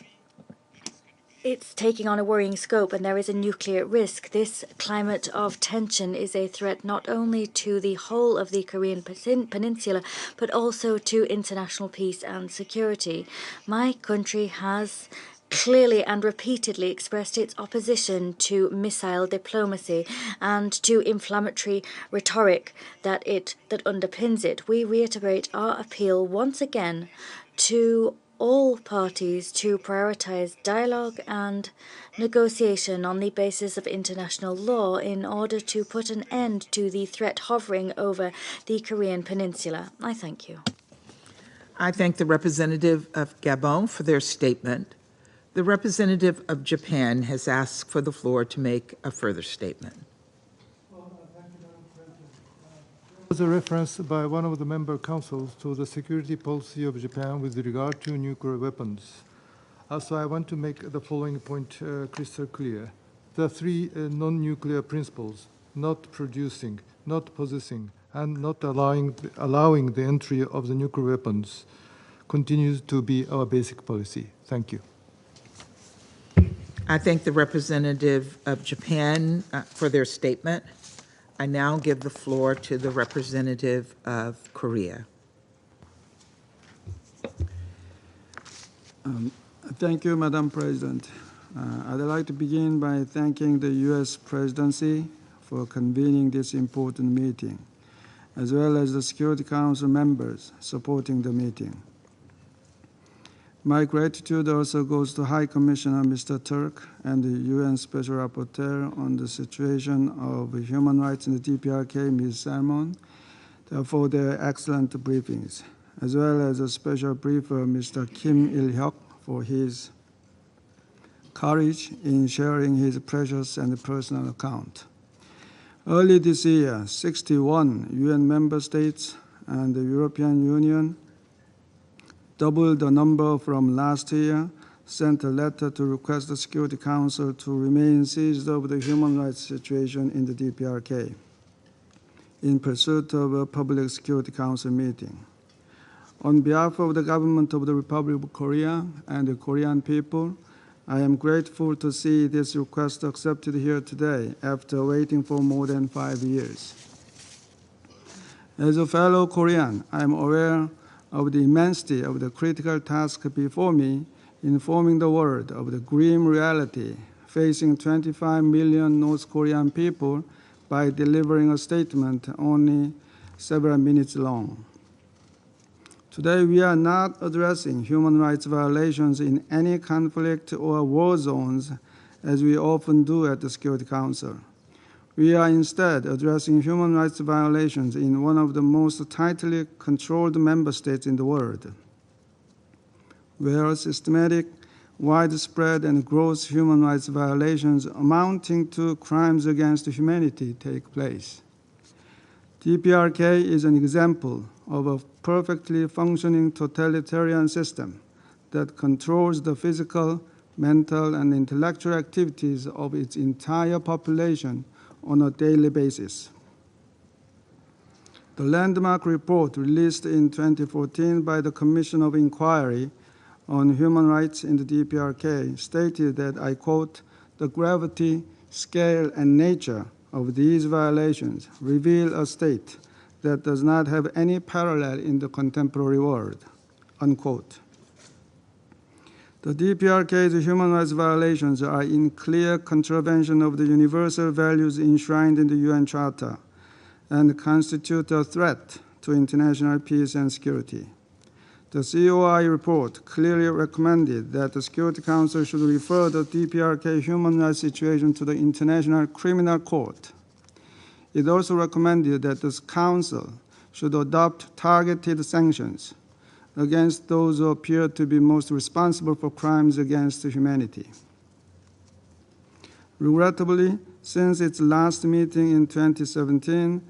it's taking on a worrying scope, and there is a nuclear risk. This climate of tension is a threat not only to the whole of the Korean peninsula, but also to international peace and security. My country has clearly and repeatedly expressed its opposition to missile diplomacy and to inflammatory rhetoric that underpins it. We reiterate our appeal once again to all parties to prioritize dialogue and negotiation on the basis of international law in order to put an end to the threat hovering over the Korean peninsula. I thank you. I thank the representative of Gabon for their statement. The representative of Japan has asked for the floor to make a further statement. There was a reference by one of the member councils to the security policy of Japan with regard to nuclear weapons. So I want to make the following point crystal clear. The three non-nuclear principles: not producing, not possessing, and not allowing the entry of the nuclear weapons, continues to be our basic policy. Thank you. I thank the representative of Japan for their statement. I now give the floor to the representative of Korea. Thank you, Madam President. I'd like to begin by thanking the U.S. Presidency for convening this important meeting, as well as the Security Council members supporting the meeting. My gratitude also goes to High Commissioner Mr. Turk and the UN Special Rapporteur on the situation of human rights in the DPRK, Ms. Salmon, for their excellent briefings, as well as a special briefer, Mr. Kim Il-hyuk, for his courage in sharing his precious and personal account. Early this year, 61 UN member states and the European Union, double the number from last year, sent a letter to request the Security Council to remain seized of the human rights situation in the DPRK in pursuit of a Public Security Council meeting. On behalf of the government of the Republic of Korea and the Korean people, I am grateful to see this request accepted here today after waiting for more than 5 years. As a fellow Korean, I am aware of the immensity of the critical task before me, informing the world of the grim reality facing 25 million North Korean people by delivering a statement only several minutes long. Today, we are not addressing human rights violations in any conflict or war zones, as we often do at the Security Council. We are instead addressing human rights violations in one of the most tightly controlled member states in the world, where systematic, widespread, and gross human rights violations amounting to crimes against humanity take place. DPRK is an example of a perfectly functioning totalitarian system that controls the physical, mental, and intellectual activities of its entire population on a daily basis. The landmark report released in 2014 by the Commission of Inquiry on Human Rights in the DPRK stated that, I quote, "The gravity, scale, and nature of these violations reveal a state that does not have any parallel in the contemporary world," unquote. The DPRK's human rights violations are in clear contravention of the universal values enshrined in the UN Charter and constitute a threat to international peace and security. The COI report clearly recommended that the Security Council should refer the DPRK human rights situation to the International Criminal Court. It also recommended that the Council should adopt targeted sanctions against those who appear to be most responsible for crimes against humanity. Regrettably, since its last meeting in 2017,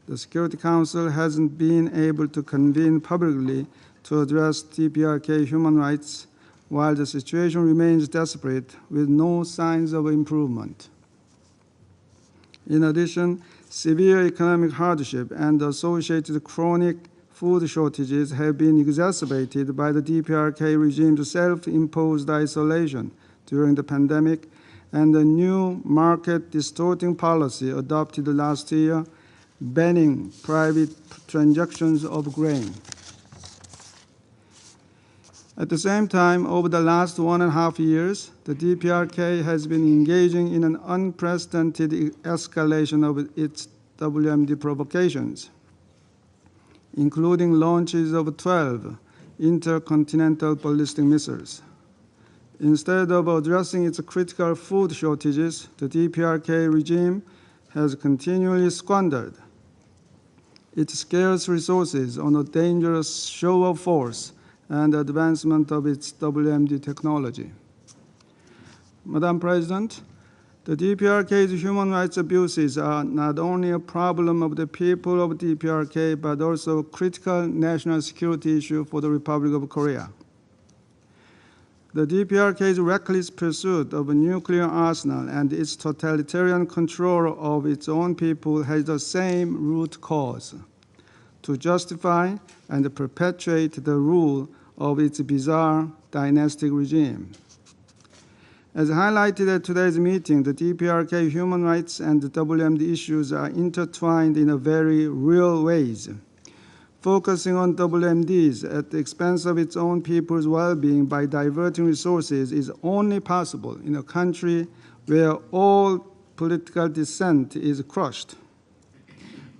the Security Council hasn't been able to convene publicly to address DPRK human rights, while the situation remains desperate with no signs of improvement. In addition, severe economic hardship and associated chronic food shortages have been exacerbated by the DPRK regime's self-imposed isolation during the pandemic and the new market-distorting policy adopted last year, banning private transactions of grain. At the same time, over the last 1.5 years, the DPRK has been engaging in an unprecedented escalation of its WMD provocations, including launches of 12 intercontinental ballistic missiles. Instead of addressing its critical food shortages, the DPRK regime has continually squandered its scarce resources on a dangerous show of force and advancement of its WMD technology. Madam President, the DPRK's human rights abuses are not only a problem of the people of DPRK, but also a critical national security issue for the Republic of Korea. The DPRK's reckless pursuit of a nuclear arsenal and its totalitarian control of its own people has the same root cause: to justify and perpetuate the rule of its bizarre dynastic regime. As highlighted at today's meeting, the DPRK human rights and the WMD issues are intertwined in a very real ways. Focusing on WMDs at the expense of its own people's well-being by diverting resources is only possible in a country where all political dissent is crushed.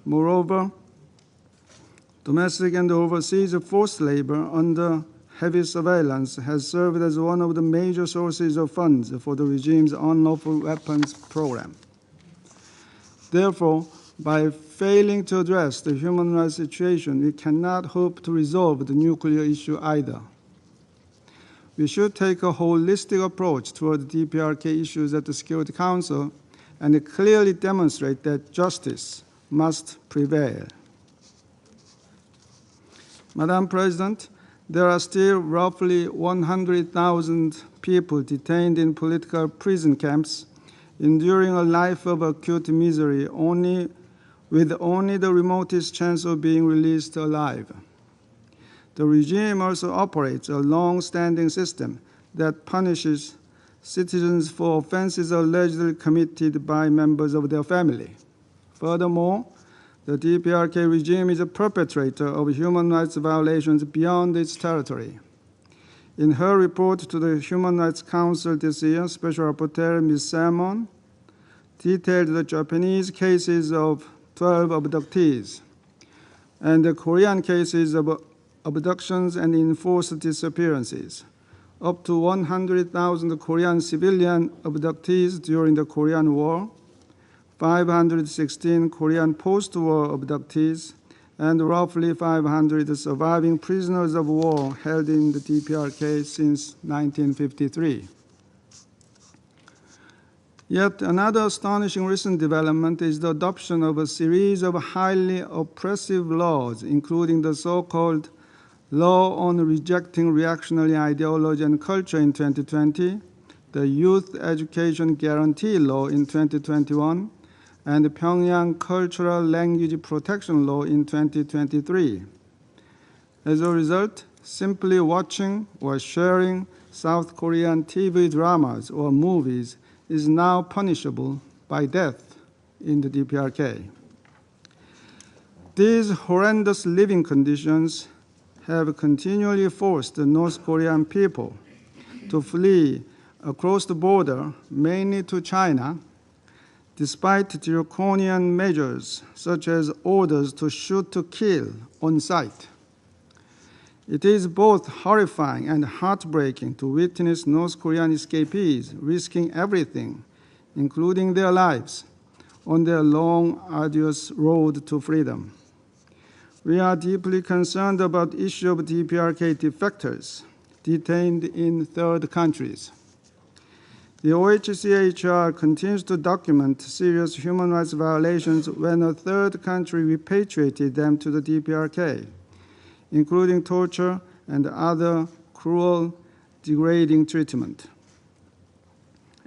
Moreover, domestic and overseas forced labor under heavy surveillance has served as one of the major sources of funds for the regime's unlawful weapons program. Therefore, by failing to address the human rights situation, we cannot hope to resolve the nuclear issue either. We should take a holistic approach toward the DPRK issues at the Security Council and clearly demonstrate that justice must prevail. Madam President, there are still roughly 100,000 people detained in political prison camps, enduring a life of acute misery with only the remotest chance of being released alive. The regime also operates a long-standing system that punishes citizens for offenses allegedly committed by members of their family. Furthermore, the DPRK regime is a perpetrator of human rights violations beyond its territory. In her report to the Human Rights Council this year, Special Rapporteur Ms. Salmon detailed the Japanese cases of 12 abductees and the Korean cases of abductions and enforced disappearances. Up to 100,000 Korean civilian abductees during the Korean War, 516 Korean post-war abductees, and roughly 500 surviving prisoners of war held in the DPRK since 1953. Yet another astonishing recent development is the adoption of a series of highly oppressive laws, including the so-called Law on Rejecting Reactionary Ideology and Culture in 2020, the Youth Education Guarantee Law in 2021, and the Pyongyang Cultural Language Protection Law in 2023. As a result, simply watching or sharing South Korean TV dramas or movies is now punishable by death in the DPRK. These horrendous living conditions have continually forced the North Korean people to flee across the border, mainly to China, despite draconian measures such as orders to shoot to kill on sight. It is both horrifying and heartbreaking to witness North Korean escapees risking everything, including their lives, on their long, arduous road to freedom. We are deeply concerned about the issue of DPRK defectors detained in third countries. The OHCHR continues to document serious human rights violations when a third country repatriated them to the DPRK, including torture and other cruel, degrading treatment.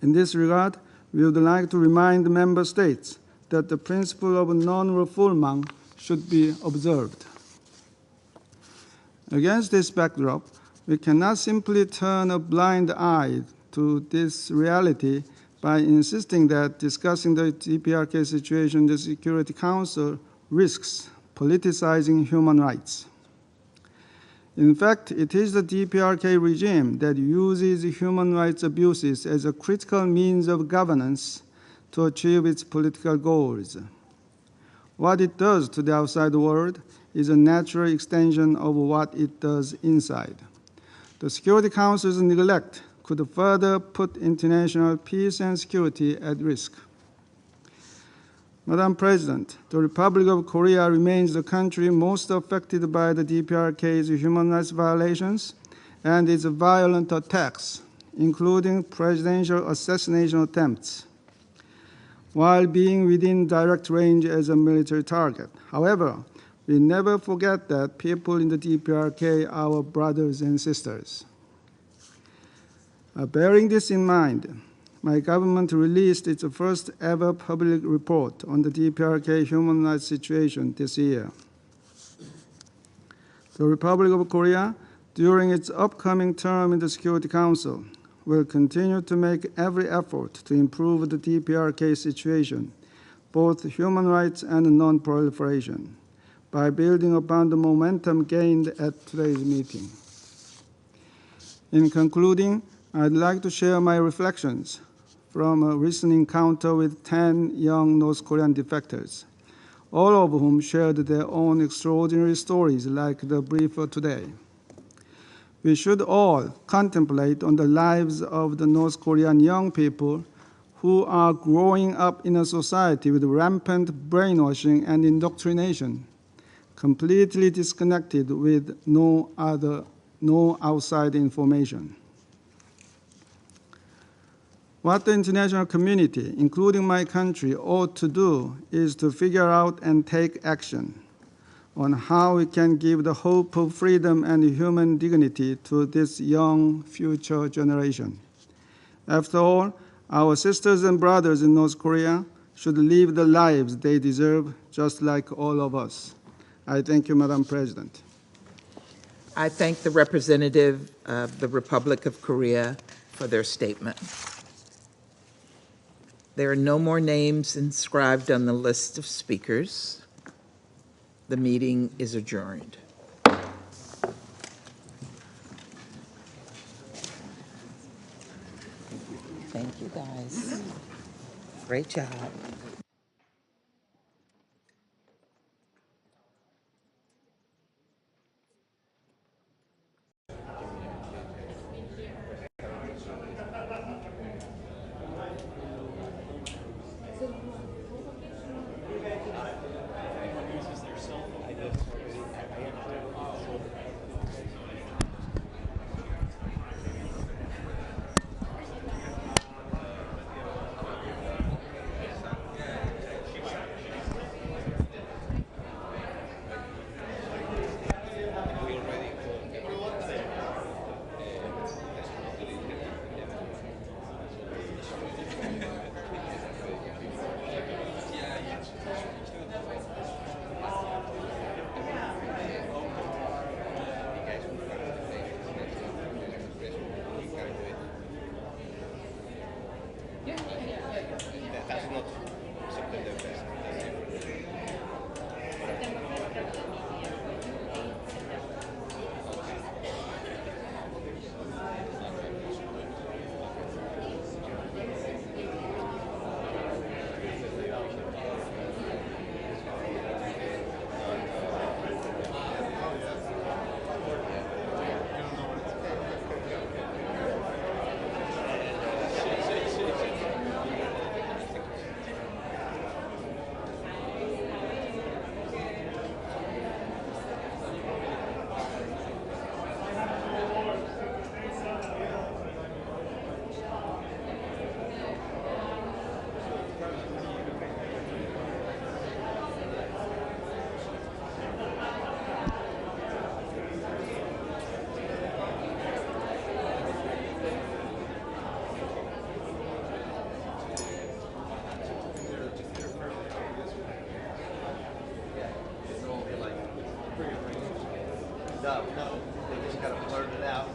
In this regard, we would like to remind member states that the principle of non-refoulement should be observed. Against this backdrop, we cannot simply turn a blind eye to this reality by insisting that discussing the DPRK situation in the Security Council risks politicizing human rights. In fact, it is the DPRK regime that uses human rights abuses as a critical means of governance to achieve its political goals. What it does to the outside world is a natural extension of what it does inside. The Security Council's neglect could further put international peace and security at risk. Madam President, the Republic of Korea remains the country most affected by the DPRK's human rights violations and its violent attacks, including presidential assassination attempts, while being within direct range as a military target. However, we never forget that people in the DPRK are our brothers and sisters. Bearing this in mind, my government released its first ever public report on the DPRK human rights situation this year. The Republic of Korea during its upcoming term in the Security Council, will continue to make every effort to improve the DPRK situation, both human rights and non-proliferation, by building upon the momentum gained at today's meeting. In concluding, I'd like to share my reflections from a recent encounter with 10 young North Korean defectors, all of whom shared their own extraordinary stories like the briefer today. We should all contemplate on the lives of the North Korean young people who are growing up in a society with rampant brainwashing and indoctrination, completely disconnected with no outside information. What the international community, including my country, ought to do is to figure out and take action on how we can give the hope of freedom and human dignity to this young future generation. After all, our sisters and brothers in North Korea should live the lives they deserve, just like all of us. I thank you, Madam President. I thank the representative of the Republic of Korea for their statement. There are no more names inscribed on the list of speakers. The meeting is adjourned. Thank you, guys. Great job. No, they just gotta blurt it out.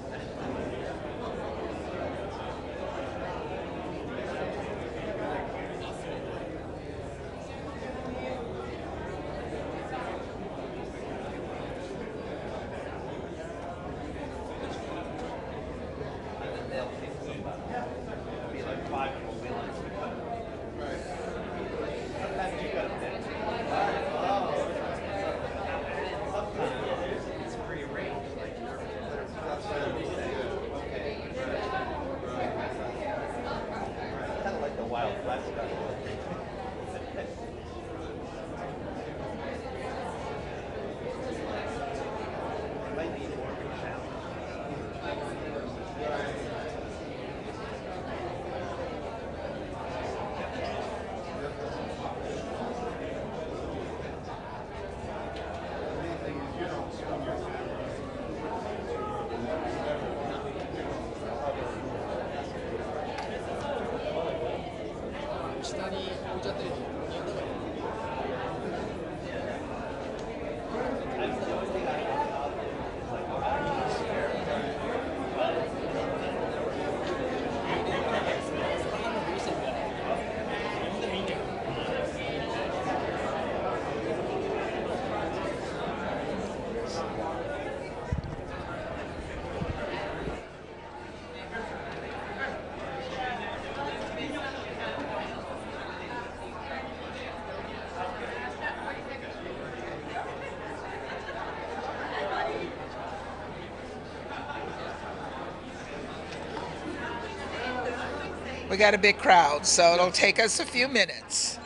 We got a big crowd, so it'll take us a few minutes.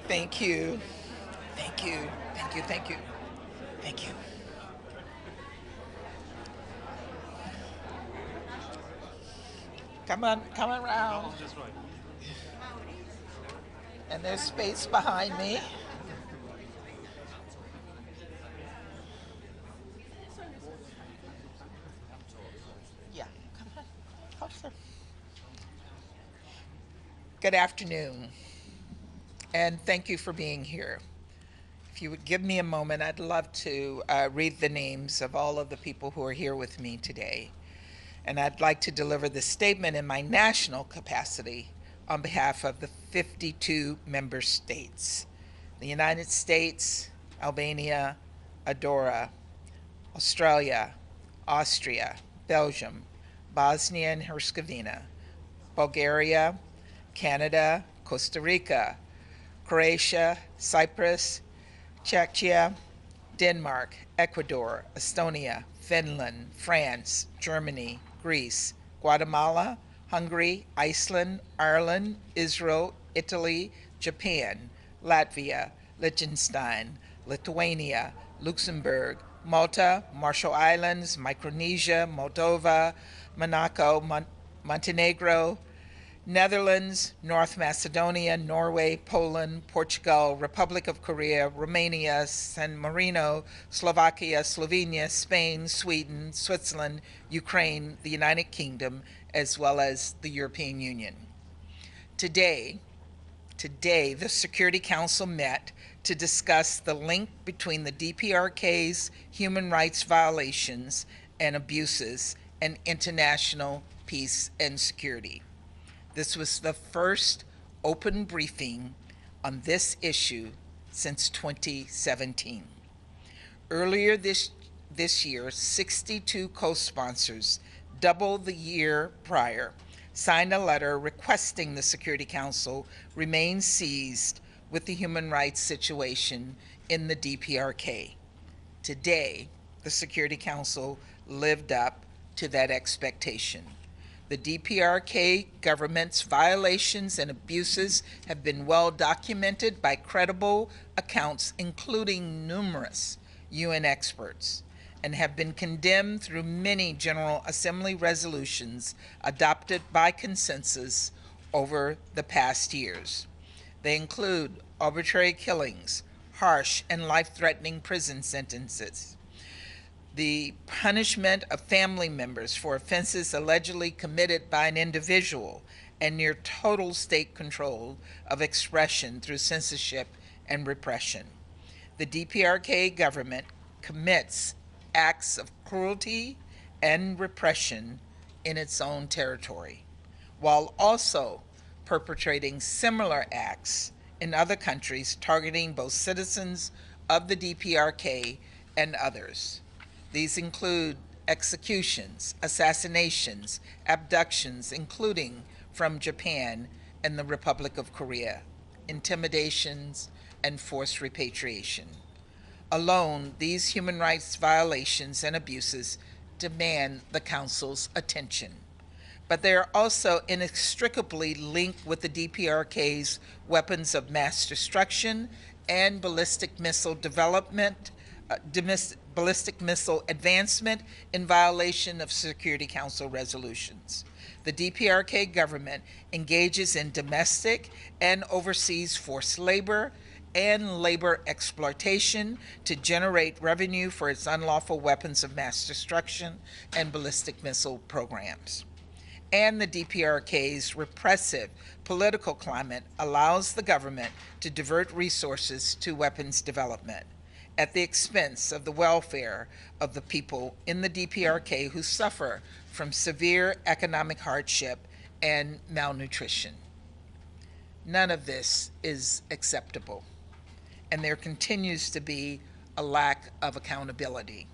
Thank you. Thank you. Thank you. Thank you. Thank you. Come on around. And there's space behind me. Yeah, come on. Closer. Good afternoon, and thank you for being here. If you would give me a moment, I'd love to read the names of all of the people who are here with me today. And I'd like to deliver this statement in my national capacity on behalf of the 52 member states: the United States, Albania, Andorra, Australia, Austria, Belgium, Bosnia and Herzegovina, Bulgaria, Canada, Costa Rica, Croatia, Cyprus, Czechia, Denmark, Ecuador, Estonia, Finland, France, Germany, Greece, Guatemala, Hungary, Iceland, Ireland, Israel, Italy, Japan, Latvia, Liechtenstein, Lithuania, Luxembourg, Malta, Marshall Islands, Micronesia, Moldova, Monaco, Montenegro, Netherlands, North Macedonia, Norway, Poland, Portugal, Republic of Korea, Romania, San Marino, Slovakia, Slovenia, Spain, Sweden, Switzerland, Ukraine, the United Kingdom, as well as the European Union. Today, the Security Council met to discuss the link between the DPRK's human rights violations and abuses and international peace and security. This was the first open briefing on this issue since 2017. Earlier this year, 62 co-sponsors, double the year prior, signed a letter requesting the Security Council remain seized with the human rights situation in the DPRK. Today, the Security Council lived up to that expectation. The DPRK government's violations and abuses have been well documented by credible accounts, including numerous UN experts, and have been condemned through many General Assembly resolutions adopted by consensus over the past years. They include arbitrary killings, harsh and life-threatening prison sentences, the punishment of family members for offenses allegedly committed by an individual, and near total state control of expression through censorship and repression. The DPRK government commits acts of cruelty and repression in its own territory, while also perpetrating similar acts in other countries targeting both citizens of the DPRK and others. These include executions, assassinations, abductions, including from Japan and the Republic of Korea, intimidations, and forced repatriation. Alone, these human rights violations and abuses demand the Council's attention. But they are also inextricably linked with the DPRK's weapons of mass destruction and ballistic missile development, ballistic missile advancement in violation of Security Council resolutions. The DPRK government engages in domestic and overseas forced labor and labor exploitation to generate revenue for its unlawful weapons of mass destruction and ballistic missile programs. And the DPRK's repressive political climate allows the government to divert resources to weapons development at the expense of the welfare of the people in the DPRK who suffer from severe economic hardship and malnutrition. None of this is acceptable, and there continues to be a lack of accountability.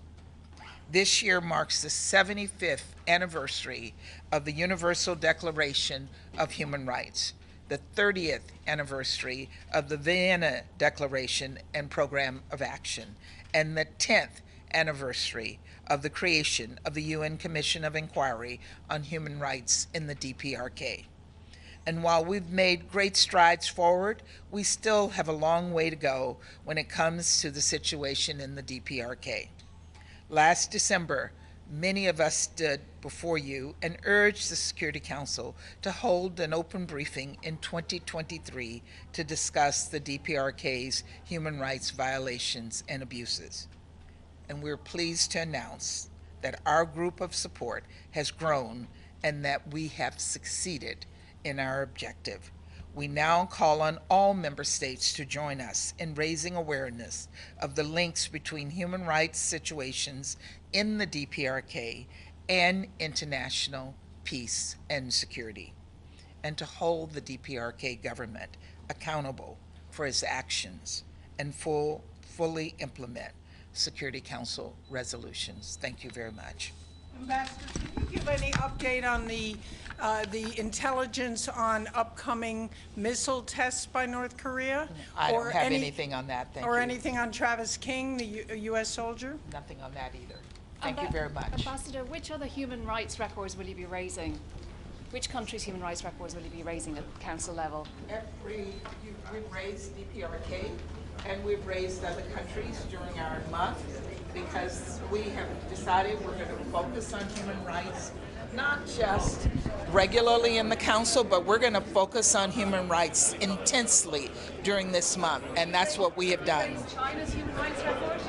This year marks the 75th anniversary of the Universal Declaration of Human Rights, the 30th anniversary of the Vienna Declaration and Program of Action, and the 10th anniversary of the creation of the UN Commission of Inquiry on Human Rights in the DPRK. And while we've made great strides forward, we still have a long way to go when it comes to the situation in the DPRK. Last December, many of us stood before you and urged the Security Council to hold an open briefing in 2023 to discuss the DPRK's human rights violations and abuses. And we're pleased to announce that our group of support has grown and that we have succeeded in our objective. We now call on all member states to join us in raising awareness of the links between human rights situations in the DPRK and international peace and security, and to hold the DPRK government accountable for its actions and fully implement Security Council resolutions. Thank you very much. Ambassador, can you give any update on the intelligence on upcoming missile tests by North Korea? I don't have anything on that, thank you. Or anything on Travis King, the U.S. soldier? Nothing on that either. Thank you very much. Ambassador, which other human rights records will you be raising? Which countries' human rights records will you be raising at council level? We've raised DPRK and we've raised other countries during our month because we have decided we're going to focus on human rights, not just regularly in the council, but we're going to focus on human rights intensely during this month, and that's what we have done. China's human rights record?